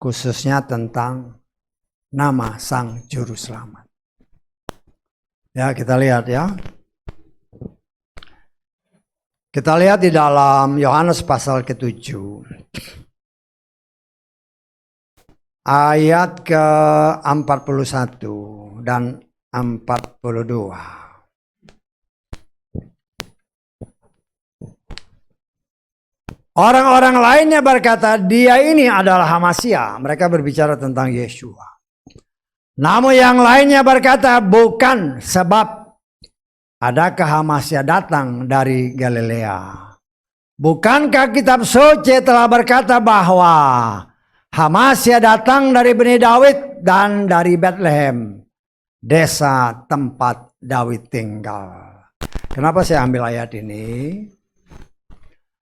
khususnya tentang nama Sang Juru Selamat. Ya, kita lihat ya. Kita lihat di dalam Yohanes pasal ke-7. Ayat ke-41 dan 42. Orang-orang lainnya berkata, dia ini adalah Hamasya. Mereka berbicara tentang Yeshua. Namun yang lainnya berkata, bukan, sebab adakah Hamasya datang dari Galilea? Bukankah kitab suci telah berkata bahwa Hamasya datang dari Bani Daud dan dari Bethlehem, desa tempat Daud tinggal. Kenapa saya ambil ayat ini?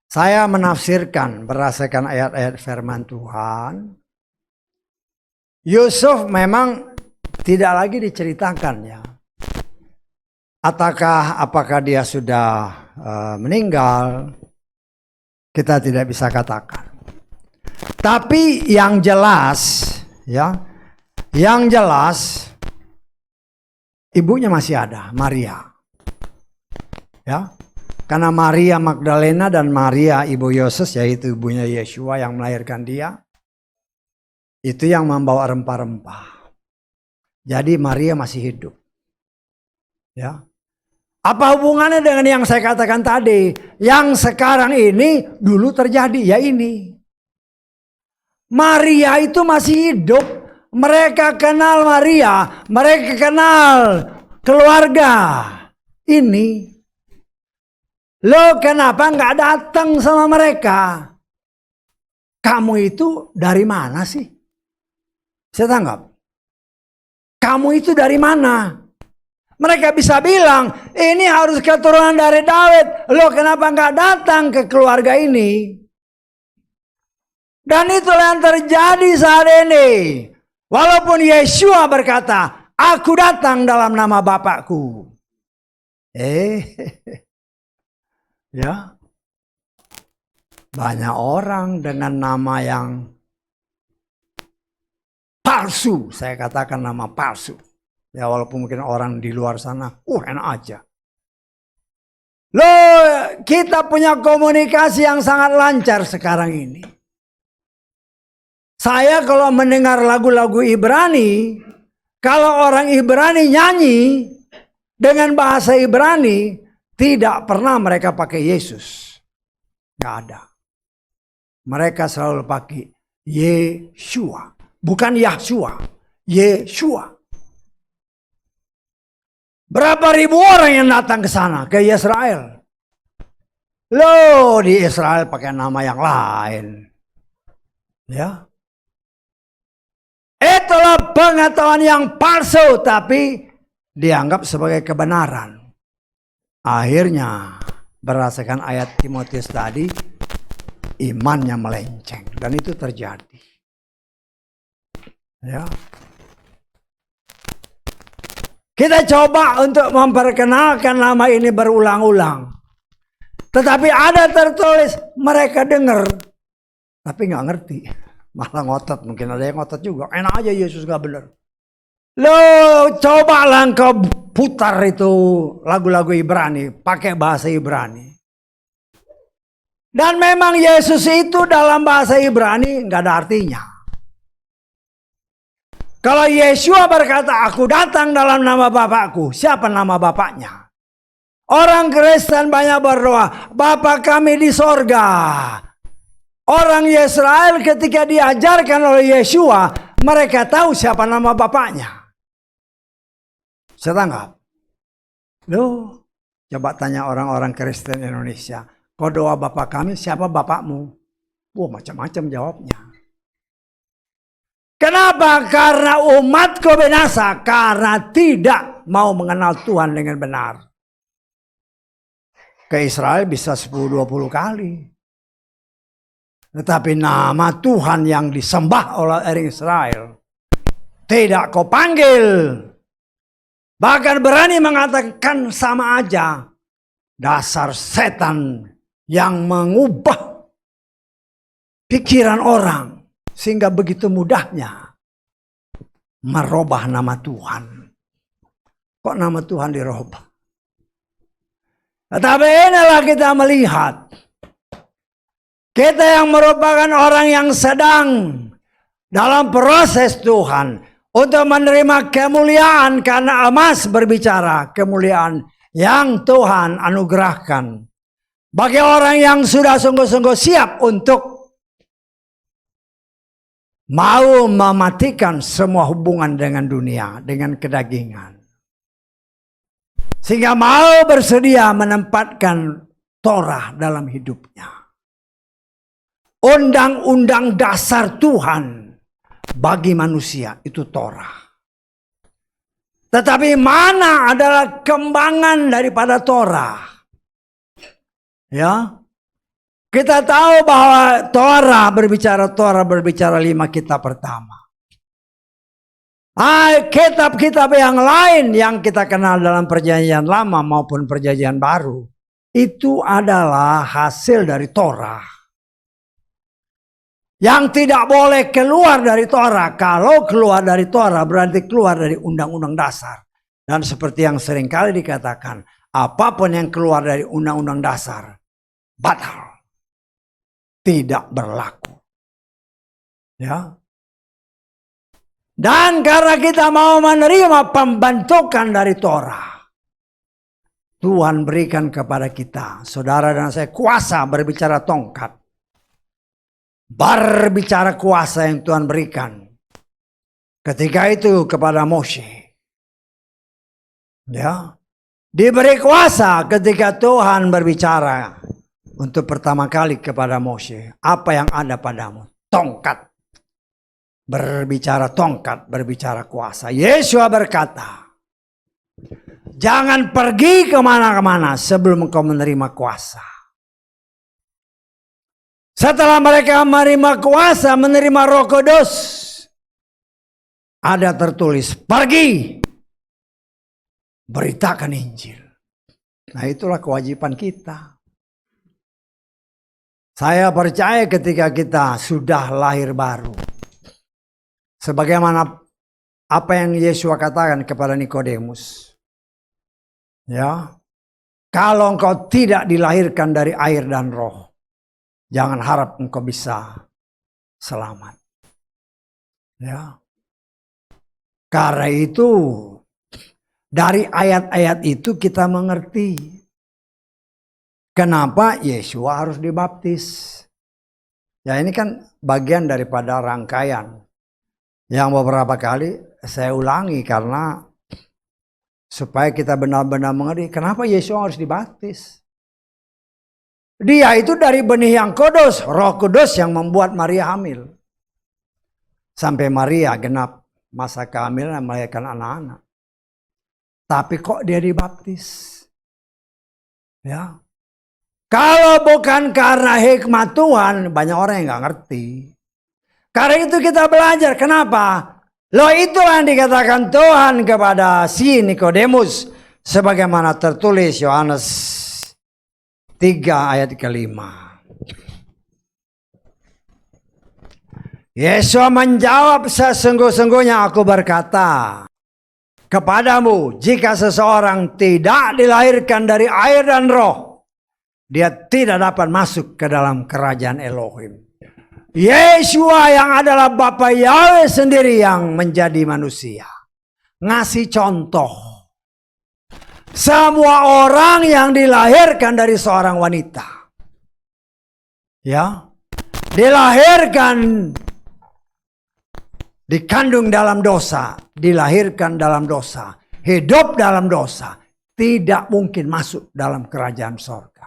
Saya menafsirkan berdasarkan ayat-ayat firman Tuhan. Yusuf memang tidak lagi diceritakan ya. Apakah dia sudah meninggal? Kita tidak bisa katakan. Tapi yang jelas ya, yang jelas ibunya masih ada, Maria. Ya. Karena Maria Magdalena dan Maria ibu Yesus, yaitu ibunya Yeshua yang melahirkan dia, itu yang membawa rempah-rempah. Jadi Maria masih hidup. Ya. Apa hubungannya dengan yang saya katakan tadi? Yang sekarang ini dulu terjadi, ya ini. Maria itu masih hidup. Mereka kenal Maria, mereka kenal keluarga ini. Lo kenapa nggak datang sama mereka? Kamu itu dari mana sih? Saya tanggap. Kamu itu dari mana? Mereka bisa bilang, ini harus keturunan dari Daud. Lo kenapa nggak datang ke keluarga ini? Dan itulah yang terjadi saat ini. Walaupun Yeshua berkata, aku datang dalam nama Bapakku. Ya, banyak orang dengan nama yang palsu. Saya katakan nama palsu. Ya, walaupun mungkin orang di luar sana, enak aja. Loh, kita punya komunikasi yang sangat lancar sekarang ini. Saya kalau mendengar lagu-lagu Ibrani, kalau orang Ibrani nyanyi dengan bahasa Ibrani, tidak pernah mereka pakai Yesus. Nggak ada. Mereka selalu pakai Yeshua. Bukan Yahshua. Yeshua. Berapa ribu orang yang datang ke sana, ke Israel. Loh, di Israel pakai nama yang lain. Ya. Itulah pengetahuan yang palsu, tapi dianggap sebagai kebenaran. Akhirnya, berdasarkan ayat Timotius tadi, imannya melenceng. Dan itu terjadi. Ya. Kita coba untuk memperkenalkan nama ini berulang-ulang. Tetapi ada tertulis, mereka dengar. Tapi nggak ngerti. Malah ngotot, mungkin ada yang ngotot juga. Enak aja Yesus nggak benar. Lo cobalah engkau putar itu lagu-lagu Ibrani. Pakai bahasa Ibrani. Dan memang Yesus itu dalam bahasa Ibrani nggak ada artinya. Kalau Yeshua berkata, aku datang dalam nama Bapakku, siapa nama Bapaknya? Orang Kristen banyak berdoa, Bapa kami di sorga. Orang Israel ketika diajarkan oleh Yeshua, mereka tahu siapa nama Bapaknya. Saya tanggap. Loh, coba tanya orang-orang Kristen Indonesia, kau doa Bapa kami, siapa Bapakmu? Wah, macam-macam jawabnya. Kenapa? Karena umatku binasa karena tidak mau mengenal Tuhan dengan benar. Ke Israel bisa 10-20 kali. Tetapi nama Tuhan yang disembah oleh orang Israel tidak kau panggil. Bahkan berani mengatakan sama aja. Dasar setan yang mengubah pikiran orang. Sehingga begitu mudahnya merubah nama Tuhan. Kok nama Tuhan dirubah? Tetapi inilah kita melihat. Kita yang merupakan orang yang sedang dalam proses Tuhan. Untuk menerima kemuliaan. Karena emas berbicara kemuliaan yang Tuhan anugerahkan. Bagi orang yang sudah sungguh-sungguh siap untuk mau mematikan semua hubungan dengan dunia, dengan kedagingan. Sehingga mau bersedia menempatkan Torah dalam hidupnya. Undang-undang dasar Tuhan bagi manusia itu Torah. Tetapi mana adalah kembangan daripada Torah? Ya. Kita tahu bahwa Torah berbicara 5 kitab pertama. Kitab-kitab yang lain yang kita kenal dalam perjanjian lama maupun perjanjian baru. Itu adalah hasil dari Torah. Yang tidak boleh keluar dari Torah. Kalau keluar dari Torah berarti keluar dari undang-undang dasar. Dan seperti yang seringkali dikatakan. Apapun yang keluar dari undang-undang dasar. Batal. Tidak berlaku. Ya. Dan karena kita mau menerima pembentukan dari Torah. Tuhan berikan kepada kita. Saudara dan saya kuasa berbicara tongkat. Berbicara kuasa yang Tuhan berikan. Ketika itu kepada Moshe. Ya. Diberi kuasa ketika Tuhan berbicara. Untuk pertama kali kepada Moshe. Apa yang ada padamu? Tongkat. Berbicara tongkat, berbicara kuasa. Yesus berkata. Jangan pergi kemana-mana sebelum engkau menerima kuasa. Setelah mereka menerima kuasa, menerima Roh Kudus. Ada tertulis, pergi. Beritakan Injil. Nah itulah kewajiban kita. Saya percaya ketika kita sudah lahir baru. Sebagaimana apa yang Yesus katakan kepada Nikodemus. Ya. Kalau engkau tidak dilahirkan dari air dan roh. Jangan harap engkau bisa selamat. Ya. Karena itu. Dari ayat-ayat itu kita mengerti. Kenapa Yeshua harus dibaptis? Ya ini kan bagian daripada rangkaian. Yang beberapa kali saya ulangi karena Supaya kita benar-benar mengerti kenapa Yesus harus dibaptis. Dia itu dari benih yang kudus, Roh Kudus yang membuat Maria hamil. Sampai Maria genap masa kehamilan melahirkan anak-anak. Tapi kok dia dibaptis? Ya. Kalau bukan karena hikmat Tuhan, banyak orang yang nggak ngerti. Karena itu kita belajar. Kenapa? Loh, itulah yang dikatakan Tuhan kepada si Nikodemus. Sebagaimana tertulis Yohanes 3 ayat ke-5. Yesus menjawab, sesungguh-sungguhnya aku berkata kepadamu, jika seseorang tidak dilahirkan dari air dan roh, dia tidak dapat masuk ke dalam kerajaan Elohim. Yeshua yang adalah Bapa Yahweh sendiri yang menjadi manusia. Ngasih contoh. Semua orang yang dilahirkan dari seorang wanita. Ya. Dilahirkan, dikandung dalam dosa, dilahirkan dalam dosa, hidup dalam dosa, tidak mungkin masuk dalam kerajaan sorga.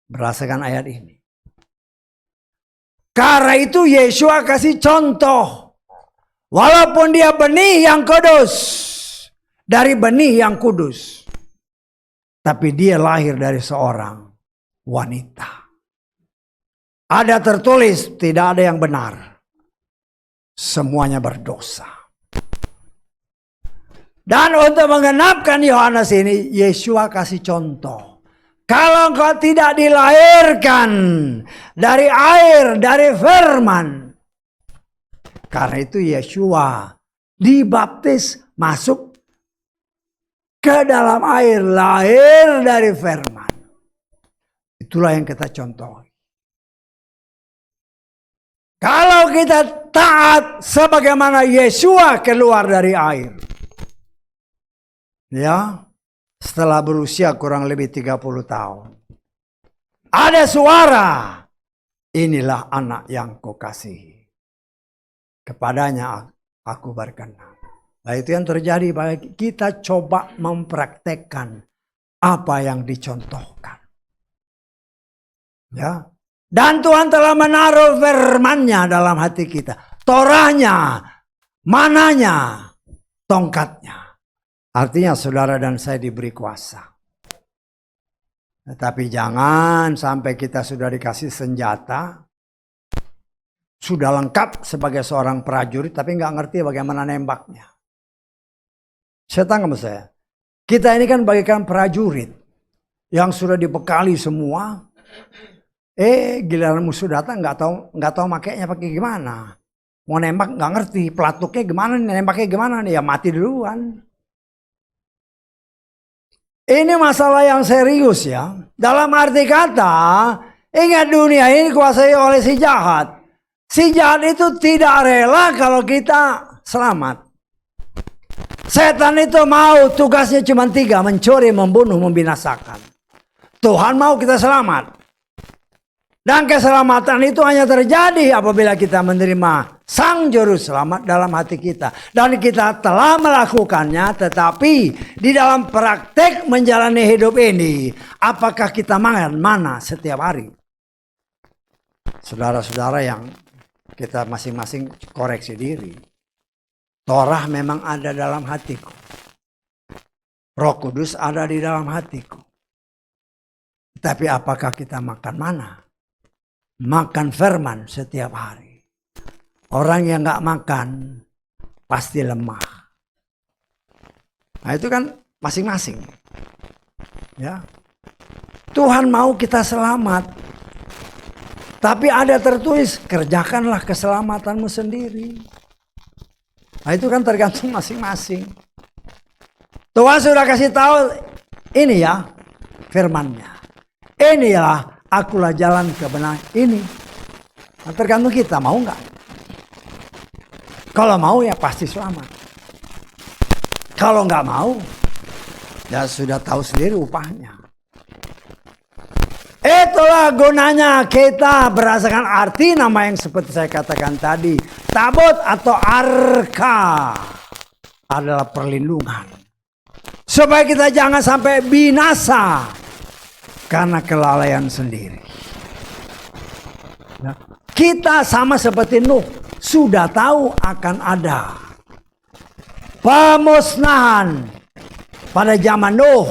Berdasarkan ayat ini. Karena itu Yeshua kasih contoh. Walaupun dia benih yang kudus. Dari benih yang kudus. Tapi dia lahir dari seorang wanita. Ada tertulis tidak ada yang benar. Semuanya berdosa. Dan untuk menggenapkan Yohanes ini, Yeshua kasih contoh. Kalau engkau tidak dilahirkan dari air, dari firman. Karena itu Yeshua dibaptis masuk ke dalam air, lahir dari firman. Itulah yang kita contoh. Kalau kita taat sebagaimana Yeshua keluar dari air. Ya. Setelah berusia kurang lebih 30 tahun. Ada suara. Inilah anak yang kukasihi. Kepadanya aku berkenan. Nah, itu yang terjadi. Kita coba mempraktekkan apa yang dicontohkan. Ya. Dan Tuhan telah menaruh firman-Nya dalam hati kita. Torahnya, mananya, tongkatnya. Artinya saudara dan saya diberi kuasa. Tetapi jangan sampai kita sudah dikasih senjata. Sudah lengkap sebagai seorang prajurit. Tapi nggak ngerti bagaimana nembaknya. Saya tangkap saya. Kita ini kan bagaikan prajurit. Yang sudah dibekali semua. Giliran musuh datang nggak tahu makainya pakai gimana. Mau nembak nggak ngerti. Pelatuknya gimana nih, nembaknya gimana nih. Ya mati duluan. Ini masalah yang serius ya. Dalam arti kata, ingat dunia ini dikuasai oleh si jahat. Si jahat itu tidak rela kalau kita selamat. Setan itu mau tugasnya cuma 3, mencuri, membunuh, membinasakan. Tuhan mau kita selamat. Dan keselamatan itu hanya terjadi apabila kita menerima Sang Juru Selamat dalam hati kita. Dan kita telah melakukannya, tetapi di dalam praktek menjalani hidup ini, apakah kita mana setiap hari? Saudara-saudara yang kita masing-masing koreksi diri. Torah memang ada dalam hatiku. Roh Kudus ada di dalam hatiku. Tapi apakah kita makan mana? Makan firman setiap hari. Orang yang gak makan pasti lemah. Nah itu kan masing-masing. Ya. Tuhan mau kita selamat. Tapi ada tertulis, kerjakanlah keselamatanmu sendiri. Nah itu kan tergantung masing-masing. Tuhan sudah kasih tahu ini ya firman-Nya. Inilah akulah jalan kebenaran ini. Nah, tergantung kita mau nggak? Kalau mau ya pasti selamat. Kalau nggak mau, ya sudah tahu sendiri upahnya. Itulah gunanya kita berdasarkan arti nama yang seperti saya katakan tadi. Tabut atau arka adalah perlindungan. supaya kita jangan sampai binasa karena kelalaian sendiri. Nah, kita sama seperti Nuh, sudah tahu akan ada pemusnahan pada zaman Nuh,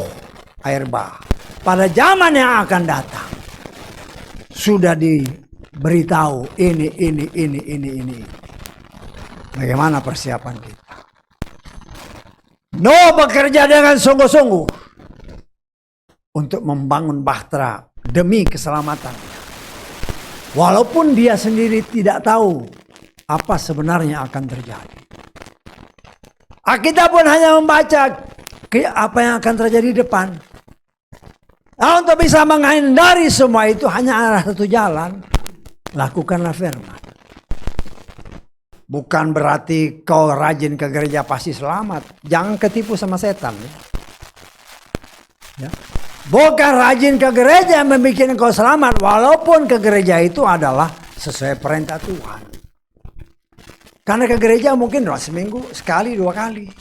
air bah. Pada zaman yang akan datang sudah diberitahu ini. Bagaimana persiapan kita? Nuh bekerja dengan sungguh-sungguh untuk membangun bahtera demi keselamatan. Walaupun dia sendiri tidak tahu apa sebenarnya akan terjadi. Kita pun hanya membaca apa yang akan terjadi di depan. Nah, untuk bisa menghindari semua itu hanya ada satu jalan. Lakukanlah firman. Bukan berarti kau rajin ke gereja pasti selamat. Jangan ketipu sama setan. Ya. Bukan rajin ke gereja yang membuat kau selamat. Walaupun ke gereja itu adalah sesuai perintah Tuhan. Karena ke gereja mungkin seminggu sekali 2 kali.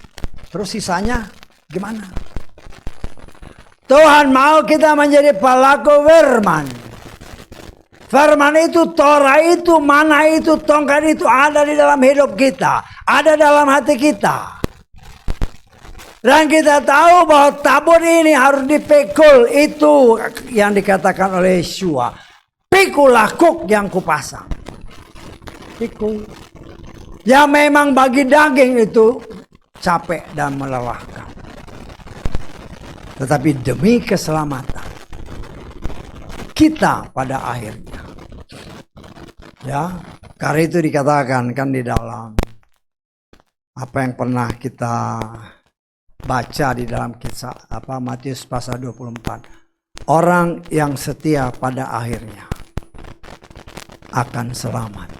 Terus sisanya gimana? Tuhan mau kita menjadi pelaku firman. Firman itu, Torah itu, mana itu, tongkat itu ada di dalam hidup kita. Ada dalam hati kita. Dan kita tahu bahwa tabur ini harus dipikul. Itu yang dikatakan oleh Yeshua. Pikulah kuk yang kupasang. Pikul. Ya memang bagi daging itu capek dan melelahkan. Tetapi demi keselamatan kita pada akhirnya. Ya, karena itu dikatakan kan di dalam apa yang pernah kita baca di dalam kisah Matius pasal 24. Orang yang setia pada akhirnya akan selamat.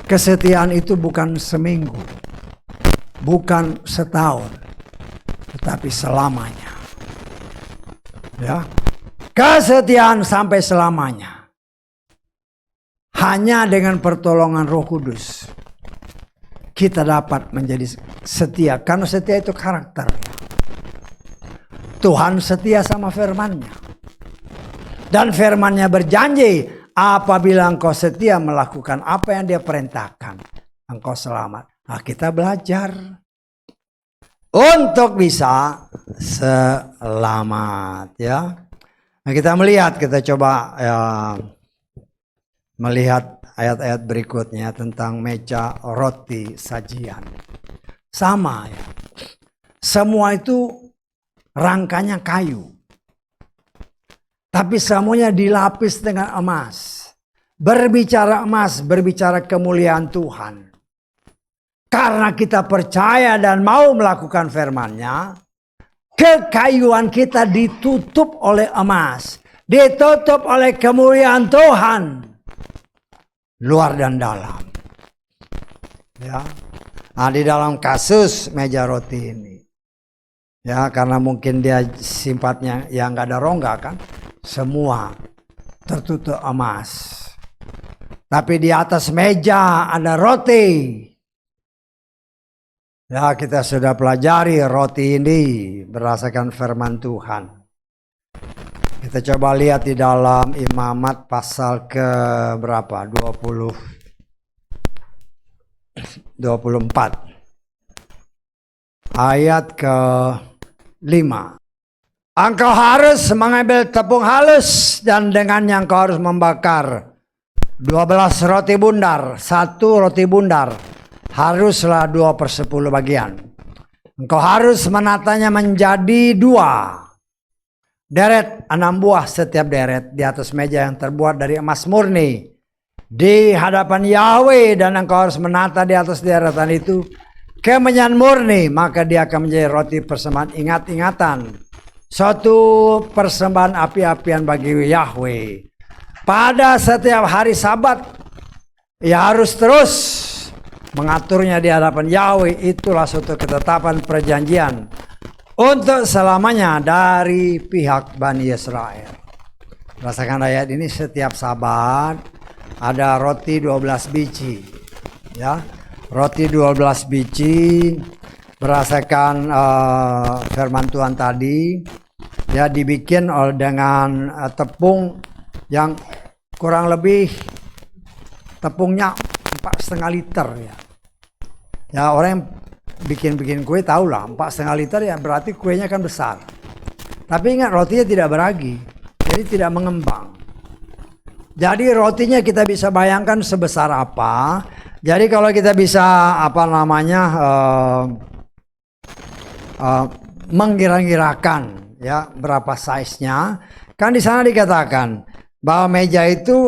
Kesetiaan itu bukan seminggu, bukan setahun, tetapi selamanya. Ya, kesetiaan sampai selamanya. Hanya dengan pertolongan Roh Kudus kita dapat menjadi setia. Karena setia itu karakter. Tuhan setia sama firman-Nya. Dan firman-Nya berjanji, apabila engkau setia melakukan apa yang Dia perintahkan, engkau selamat. Nah, kita belajar untuk bisa selamat, ya. Nah, kita coba melihat ayat-ayat berikutnya tentang meja roti sajian. Sama ya. Semua itu rangkanya kayu. Tapi semuanya dilapis dengan emas. Berbicara emas, berbicara kemuliaan Tuhan. Karena kita percaya dan mau melakukan firman-Nya, kekayuan kita ditutup oleh emas. Ditutup oleh kemuliaan Tuhan. Luar dan dalam. Ya. Nah, di dalam kasus meja roti ini. Ya, karena mungkin dia sifatnya yang gak ada rongga kan. Semua tertutup emas. Tapi di atas meja ada roti. Ya, kita sudah pelajari roti ini berdasarkan firman Tuhan. Kita coba lihat di dalam Imamat pasal ke berapa? 24. Ayat ke 5. Engkau harus mengambil tepung halus dan dengannya engkau harus membakar 12 roti bundar. 1 roti bundar haruslah 2/10 bagian. Engkau harus menatanya menjadi 2 deret, 6 buah setiap deret di atas meja yang terbuat dari emas murni di hadapan Yahweh, dan engkau harus menata di atas deretan itu kemenyan murni, maka dia akan menjadi roti persembahan ingat-ingatan, suatu persembahan api-apian bagi Yahweh. Pada setiap hari Sabat ia harus terus mengaturnya di hadapan Yahweh. Itulah suatu ketetapan perjanjian untuk selamanya dari pihak Bani Israel. Rasakan ayat ini, setiap Sabat ada roti 12 biji. Ya, roti 12 biji berdasarkan firman Tuhan tadi, ya dibikin dengan tepung yang kurang lebih tepungnya 4,5 liter ya. Ya orang yang bikin kue tahu lah 4,5 liter ya berarti kuenya kan besar. Tapi ingat rotinya tidak beragi, jadi tidak mengembang. Jadi rotinya kita bisa bayangkan sebesar apa. Jadi kalau kita bisa menggira-girakan ya berapa size-nya, kan di sana dikatakan bahwa meja itu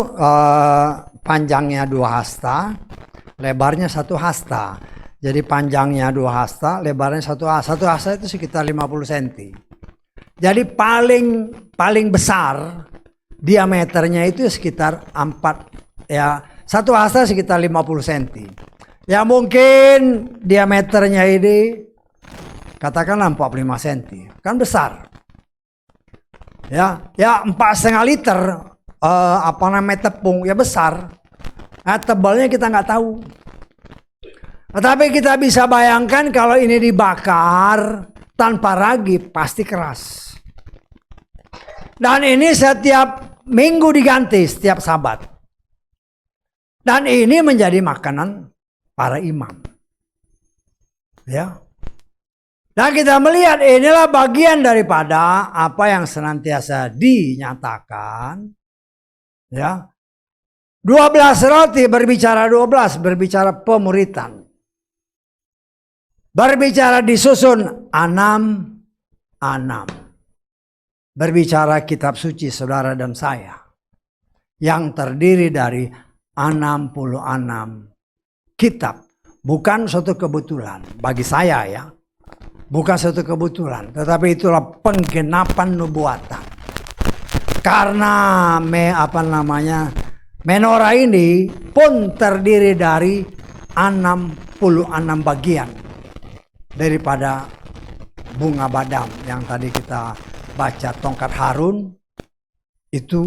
panjangnya 2 hasta, lebarnya 1 hasta. Jadi panjangnya 2 hasta, lebarnya 1 hasta. 1 hasta itu sekitar 50 cm. Jadi paling besar diameternya itu sekitar 4 ya. 1 hasta sekitar 50 cm. Ya mungkin diameternya ini katakanlah 45 cm. Kan besar. Ya 4,5 liter tepung ya besar. Nah, tebalnya kita nggak tahu. Tetapi kita bisa bayangkan kalau ini dibakar tanpa ragi pasti keras. Dan ini setiap minggu diganti, setiap Sabat. Dan ini menjadi makanan para imam. Ya. Dan kita melihat inilah bagian daripada apa yang senantiasa dinyatakan. Ya. 12 roti berbicara 12, berbicara pemuritan. Berbicara disusun 6. Berbicara kitab suci saudara dan saya. Yang terdiri dari 66 kitab. Bukan suatu kebetulan. Bagi saya ya. Bukan suatu kebetulan. Tetapi itulah penggenapan nubuatan. Karena menorah ini pun terdiri dari 66 bagian. Daripada bunga badam yang tadi kita baca tongkat Harun itu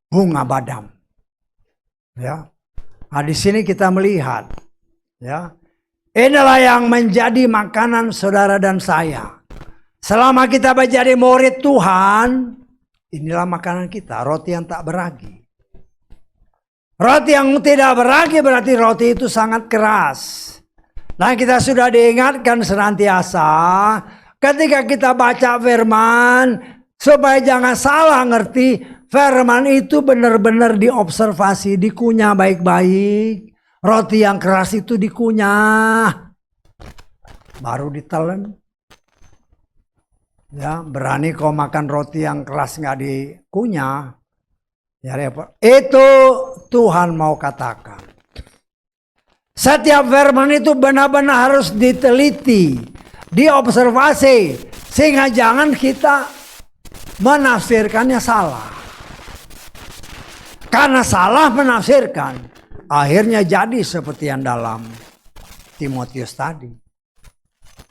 bunga badam. Ya. Nah, di sini kita melihat ya. Inilah yang menjadi makanan saudara dan saya. Selama kita menjadi murid Tuhan, inilah makanan kita, roti yang tak beragi. Roti yang tidak beragi berarti roti itu sangat keras. Dan kita sudah diingatkan senantiasa ketika kita baca firman supaya jangan salah ngerti, firman itu benar-benar diobservasi, dikunyah baik-baik. Roti yang keras itu dikunyah, baru ditelan. Ya, berani kau makan roti yang keras nggak dikunyah. Ya, itu Tuhan mau katakan. Setiap firman itu benar-benar harus diteliti, diobservasi, sehingga jangan kita menafsirkannya salah. Karena salah menafsirkan, akhirnya jadi seperti yang dalam Timotius tadi.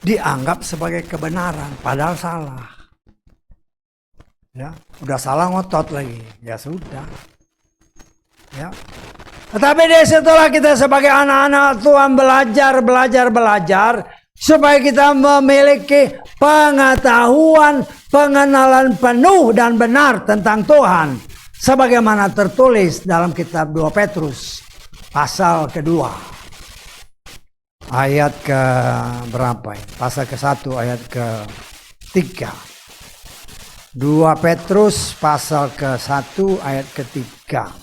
Dianggap sebagai kebenaran, padahal salah. Ya, udah salah ngotot lagi, ya sudah. Ya. Tetapi dari setelah kita sebagai anak-anak Tuhan belajar supaya kita memiliki pengetahuan, pengenalan penuh dan benar tentang Tuhan. Sebagaimana tertulis dalam kitab 2 Petrus pasal kedua. Ayat ke berapa ya? Pasal ke-1 ayat ke-3. 2 Petrus pasal ke-1 ayat ke-3.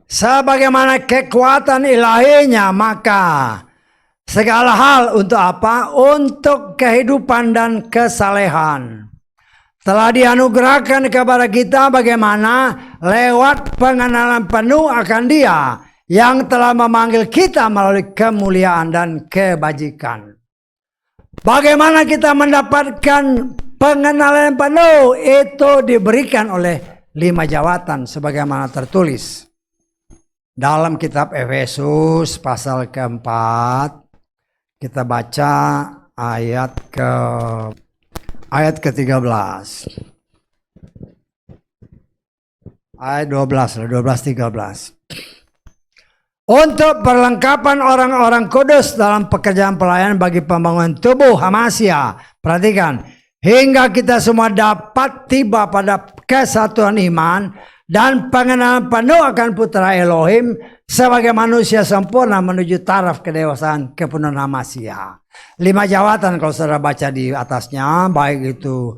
Sebagaimana kekuatan ilahinya, maka segala hal untuk apa? Untuk kehidupan dan kesalehan telah dianugerahkan kepada kita, bagaimana lewat pengenalan penuh akan Dia yang telah memanggil kita melalui kemuliaan dan kebajikan. Bagaimana kita mendapatkan pengenalan penuh? Itu diberikan oleh 5 jawatan sebagaimana tertulis dalam kitab Efesus pasal ke-4. Kita baca ayat ke-13. Ayat 12, 13. untuk perlengkapan orang-orang kudus dalam pekerjaan pelayanan bagi pembangunan tubuh Hamasya. Perhatikan, hingga kita semua dapat tiba pada kesatuan iman dan pengenalan penuh akan Putra Elohim sebagai manusia sempurna menuju taraf kedewasaan kepenuhan Hamasya. 5 jawatan kalau saudara baca di atasnya, baik itu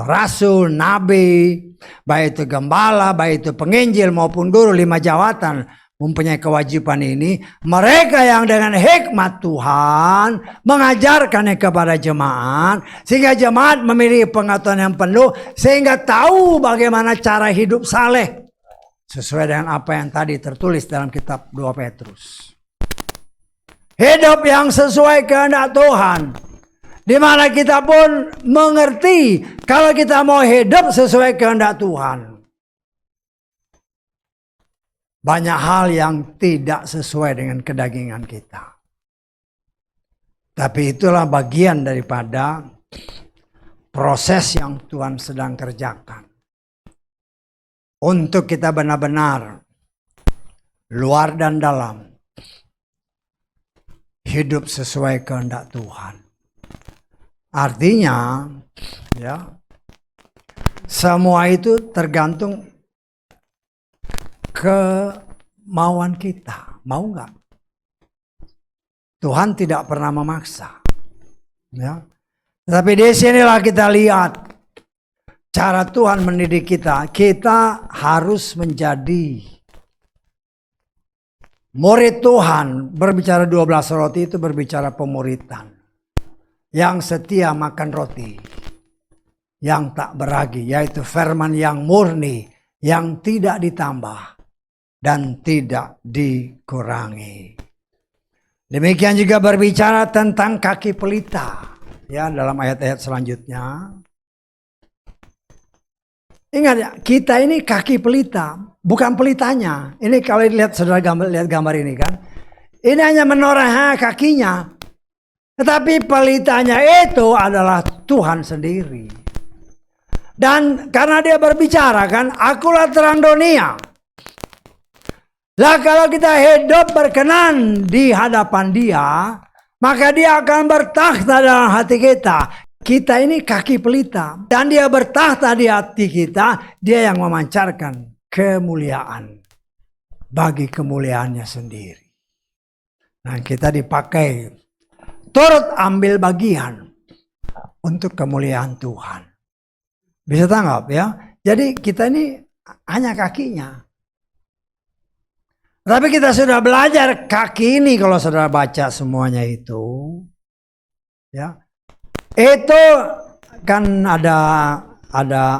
rasul, nabi, baik itu gembala, baik itu penginjil maupun guru. 5 jawatan mempunyai kewajiban ini. Mereka yang dengan hikmat Tuhan mengajarkannya kepada jemaat, sehingga jemaat memiliki pengetahuan yang penuh, sehingga tahu bagaimana cara hidup saleh sesuai dengan apa yang tadi tertulis dalam kitab 2 Petrus. Hidup yang sesuai kehendak Tuhan, di mana kita pun mengerti kalau kita mau hidup sesuai kehendak Tuhan, banyak hal yang tidak sesuai dengan kedagingan kita. Tapi itulah bagian daripada proses yang Tuhan sedang kerjakan. Untuk kita benar-benar luar dan dalam hidup sesuai kehendak Tuhan. Artinya, ya, semua itu tergantung kemauan kita. Mau nggak? Tuhan tidak pernah memaksa. Ya. Tapi di sinilah kita lihat cara Tuhan mendidik kita. Kita harus menjadi murid Tuhan. Berbicara 12 roti itu berbicara pemuritan. Yang setia makan roti yang tak beragi, yaitu firman yang murni, yang tidak ditambah dan tidak dikurangi. Demikian juga berbicara tentang kaki pelita, ya, dalam ayat-ayat selanjutnya. Ingat ya, kita ini kaki pelita, bukan pelitanya. Ini kalau lihat saudara lihat gambar ini kan, ini hanya menoreh kakinya. Tetapi pelitanya itu adalah Tuhan sendiri. Dan karena dia berbicara kan, akulah terang dunia. Lah kalau kita hidup berkenan di hadapan dia, maka dia akan bertakhta dalam hati kita. Kita ini kaki pelita. Dan dia bertakhta di hati kita, dia yang memancarkan kemuliaan bagi kemuliaannya sendiri. Nah, kita dipakai turut ambil bagian untuk kemuliaan Tuhan. Bisa tanggap ya? Jadi kita ini hanya kakinya. Tapi kita sudah belajar kaki ini, kalau saudara baca semuanya itu, ya, itu kan ada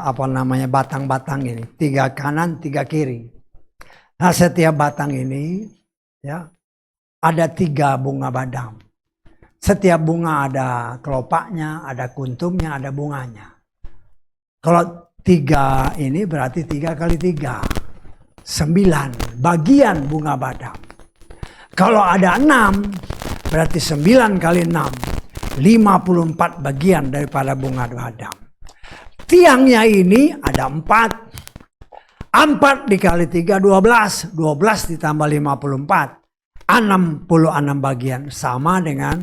apa namanya batang-batang ini, 3 kanan 3 kiri. Nah setiap batang ini, ya, ada 3 bunga badam. Setiap bunga ada kelopaknya, ada kuntumnya, ada bunganya. Kalau 3 ini berarti 3 kali 3. 9 bagian bunga badam. Kalau ada 6 berarti 9 kali 6. 54 bagian daripada bunga badam. Tiangnya ini ada 4. 4 dikali 3 12. 12 ditambah 54. 66 bagian, sama dengan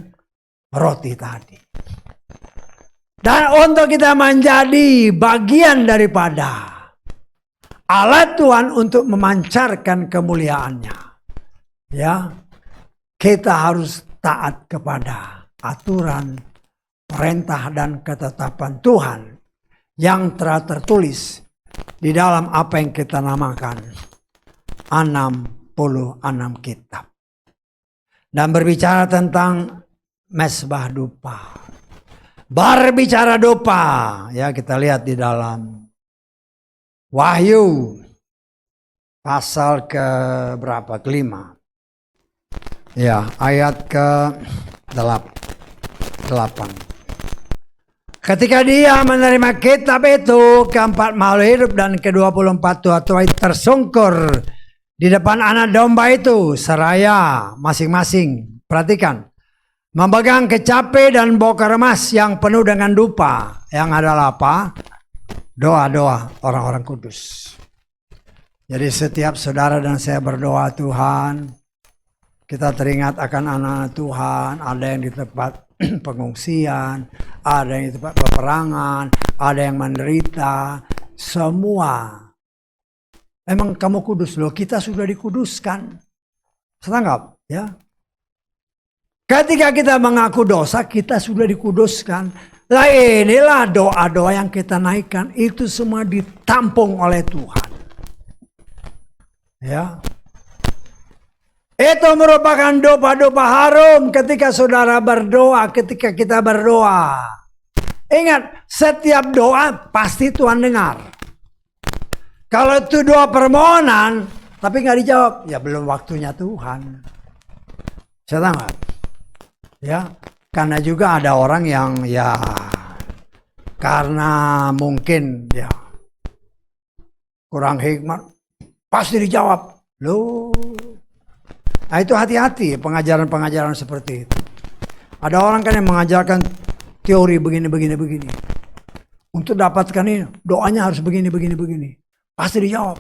roti tadi. Dan untuk kita menjadi bagian daripada alat Tuhan untuk memancarkan kemuliaannya, ya, kita harus taat kepada aturan, perintah dan ketetapan Tuhan yang telah tertulis di dalam apa yang kita namakan 66 kitab. Dan berbicara tentang mesbah dupa. Berbicara dupa, ya, kita lihat di dalam Wahyu pasal ke-5. Ya, ayat ke-8. Ketika dia menerima kitab itu, keempat makhluk hidup dan ke-24 tua-tua tersungkur di depan anak domba itu seraya masing-masing. Perhatikan. Memegang kecapi dan bokar emas yang penuh dengan dupa. Yang adalah apa? Doa-doa orang-orang kudus. Jadi setiap saudara dan saya berdoa, Tuhan, Kita teringat akan anak Tuhan, ada yang di tempat pengungsian, ada yang di tempat peperangan, ada yang menderita, semua. Emang kamu kudus loh, kita sudah dikuduskan. Setangkap ya. Ketika kita mengaku dosa, kita sudah dikuduskan. Lah inilah doa-doa yang kita naikkan, itu semua ditampung oleh Tuhan. Ya. Itu merupakan doa-doa harum ketika saudara berdoa, ketika kita berdoa. Ingat, setiap doa pasti Tuhan dengar. Kalau itu doa permohonan, tapi nggak dijawab, ya belum waktunya Tuhan. Saya tahu. Ya, karena juga ada orang yang ya karena mungkin ya kurang hikmat, pasti dijawab. Loh. Nah itu hati-hati pengajaran-pengajaran seperti itu. Ada orang kan yang mengajarkan teori begini. Untuk dapatkan ini doanya harus begini. Pasti dijawab.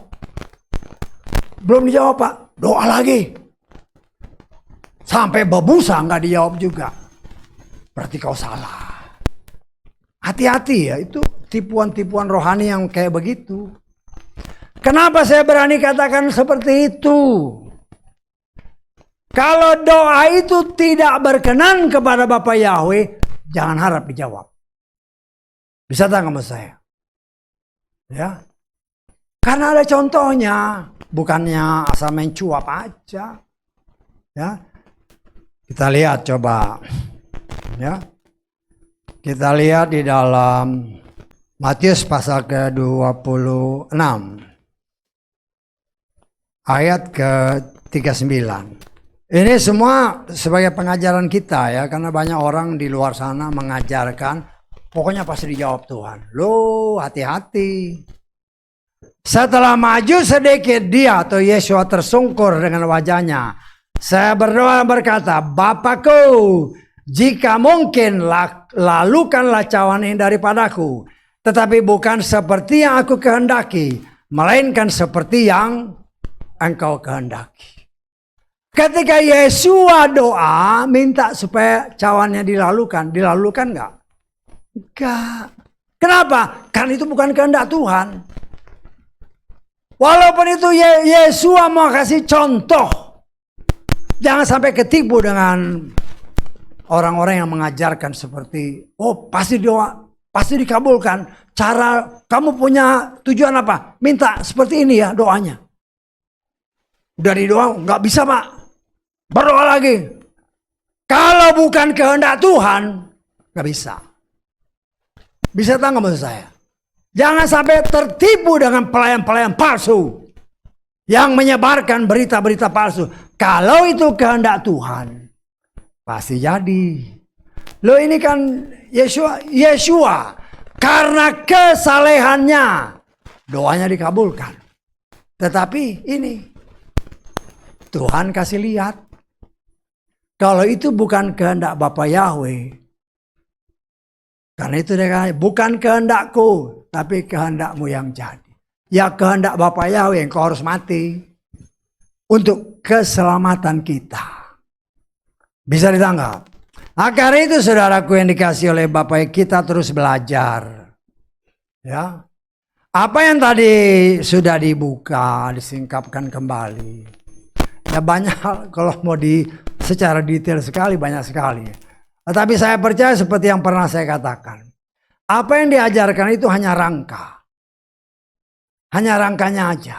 Belum dijawab Pak, doa lagi. Sampai berbusa nggak dijawab juga. Berarti kau salah. Hati-hati ya, itu tipuan-tipuan rohani yang kayak begitu. Kenapa saya berani katakan seperti itu? Kalau doa itu tidak berkenan kepada Bapa Yahweh, jangan harap dijawab. Bisa tak sama saya? Ya. Karena ada contohnya, bukannya asal main cuap aja. Ya. Kita lihat coba. Ya. Kita lihat di dalam Matius pasal ke-26. Ayat ke-39. Ini semua sebagai pengajaran kita ya, karena banyak orang di luar sana mengajarkan, pokoknya pasti dijawab Tuhan. Loh, hati-hati. Setelah maju sedikit dia atau Yesua tersungkur dengan wajahnya. Saya berdoa berkata, Bapakku, jika mungkin lalukanlah cawan ini daripadaku. Tetapi bukan seperti yang aku kehendaki, melainkan seperti yang engkau kehendaki. Ketika Yesua doa minta supaya cawannya dilalukan nggak? Enggak. Kenapa? Karena itu bukan kehendak Tuhan. Walaupun itu Yesua mau kasih contoh, jangan sampai ketipu dengan orang-orang yang mengajarkan seperti, oh pasti doa, pasti dikabulkan. Cara kamu punya tujuan apa? Minta seperti ini ya doanya. Udah didoa nggak bisa Pak. Berdoa lagi. Kalau bukan kehendak Tuhan, nggak bisa. Bisa tahu nggak maksud saya? Jangan sampai tertipu dengan pelayan-pelayan palsu yang menyebarkan berita-berita palsu. Kalau itu kehendak Tuhan, pasti jadi. Loh ini kan Yesua karena kesalehannya doanya dikabulkan. Tetapi ini Tuhan kasih lihat. Kalau itu bukan kehendak Bapa Yahweh. Karena itu dia kata, bukan kehendakku, tapi kehendakmu yang jadi. Ya kehendak Bapa Yahweh engkau harus mati. Untuk keselamatan kita. Bisa ditangkap? Nah, karena itu saudaraku yang dikasih oleh Bapa, kita terus belajar. Ya. Apa yang tadi sudah dibuka, disingkapkan kembali. Ya banyak kalau mau secara detail sekali, banyak sekali. Tetapi saya percaya seperti yang pernah saya katakan. Apa yang diajarkan itu hanya rangka. Hanya rangkanya aja.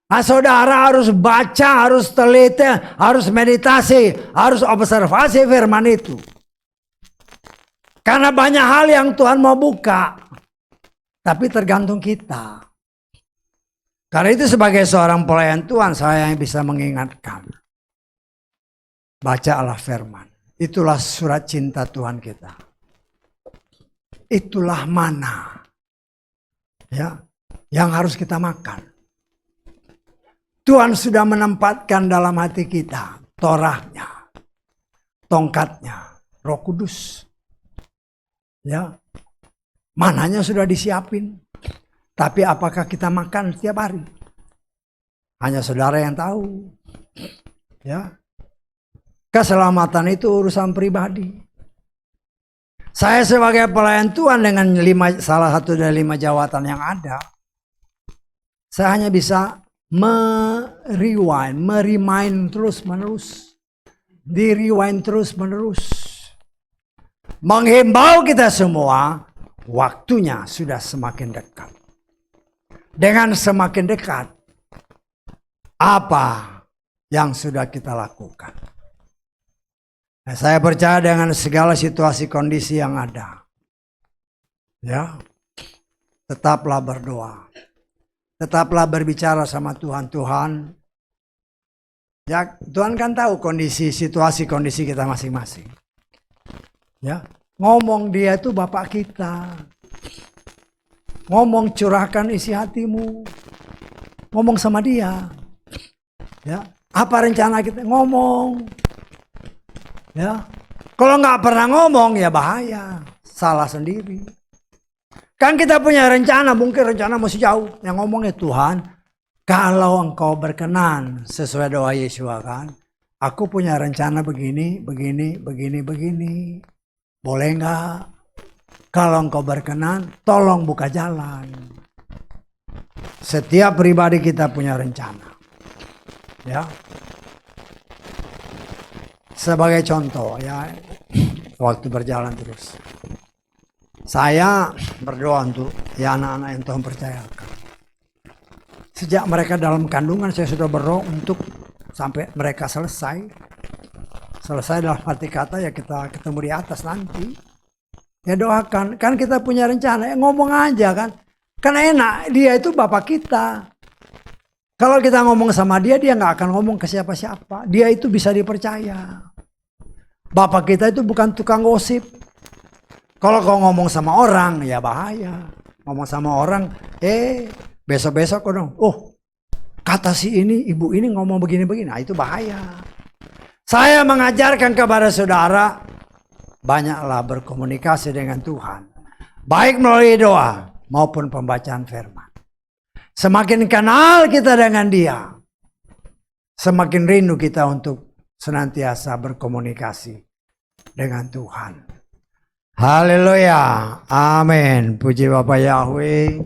Nah saudara harus baca, harus teliti, harus meditasi, harus observasi firman itu. Karena banyak hal yang Tuhan mau buka. Tapi tergantung kita. Karena itu sebagai seorang pelayan Tuhan, saya yang bisa mengingatkan. Bacalah firman. Itulah surat cinta Tuhan kita. Itulah mana ya, yang harus kita makan. Tuhan sudah menempatkan dalam hati kita Torahnya, tongkatnya, Roh Kudus. Ya, mananya sudah disiapin. Tapi apakah kita makan setiap hari? Hanya saudara yang tahu. Ya. Keselamatan itu urusan pribadi. Saya sebagai pelayan Tuhan dengan salah satu dari 5 jawatan yang ada, saya hanya bisa merimain terus menerus. Di-rewind terus menerus. Menghimbau kita semua, waktunya sudah semakin dekat. Dengan semakin dekat, apa yang sudah kita lakukan? Nah, saya percaya dengan segala situasi kondisi yang ada, ya, tetaplah berdoa, tetaplah berbicara sama Tuhan. Ya, Tuhan kan tahu situasi kondisi kita masing-masing. Ya, ngomong dia itu Bapak kita. Ngomong, curahkan isi hatimu. Ngomong sama dia. Ya, apa rencana kita? Ngomong. Ya, kalau nggak pernah ngomong ya bahaya, salah sendiri. Kan kita punya rencana, mungkin rencana masih jauh. Yang ngomongnya Tuhan, kalau engkau berkenan sesuai doa Yesua kan, aku punya rencana begini. Boleh nggak? Kalau engkau berkenan, tolong buka jalan. Setiap pribadi kita punya rencana. Ya. Sebagai contoh ya, waktu berjalan terus, saya berdoa untuk ya anak-anak yang Tuhan percayakan. Sejak mereka dalam kandungan saya sudah berdoa untuk sampai mereka selesai dalam arti kata ya kita ketemu di atas nanti. Ya doakan, kan kita punya rencana, ya ngomong aja kan. Kan enak, dia itu Bapak kita. Kalau kita ngomong sama dia nggak akan ngomong ke siapa-siapa. Dia itu bisa dipercaya. Bapak kita itu bukan tukang gosip. Kalau kau ngomong sama orang, ya bahaya. Ngomong sama orang, besok-besok kau dong. Oh, kata si ini, ibu ini ngomong begini-begini. Nah, itu bahaya. Saya mengajarkan kepada saudara, banyaklah berkomunikasi dengan Tuhan. Baik melalui doa maupun pembacaan firman. Semakin kenal kita dengan dia, semakin rindu kita untuk senantiasa berkomunikasi dengan Tuhan. Haleluya. Amin. Puji Bapak Yahweh.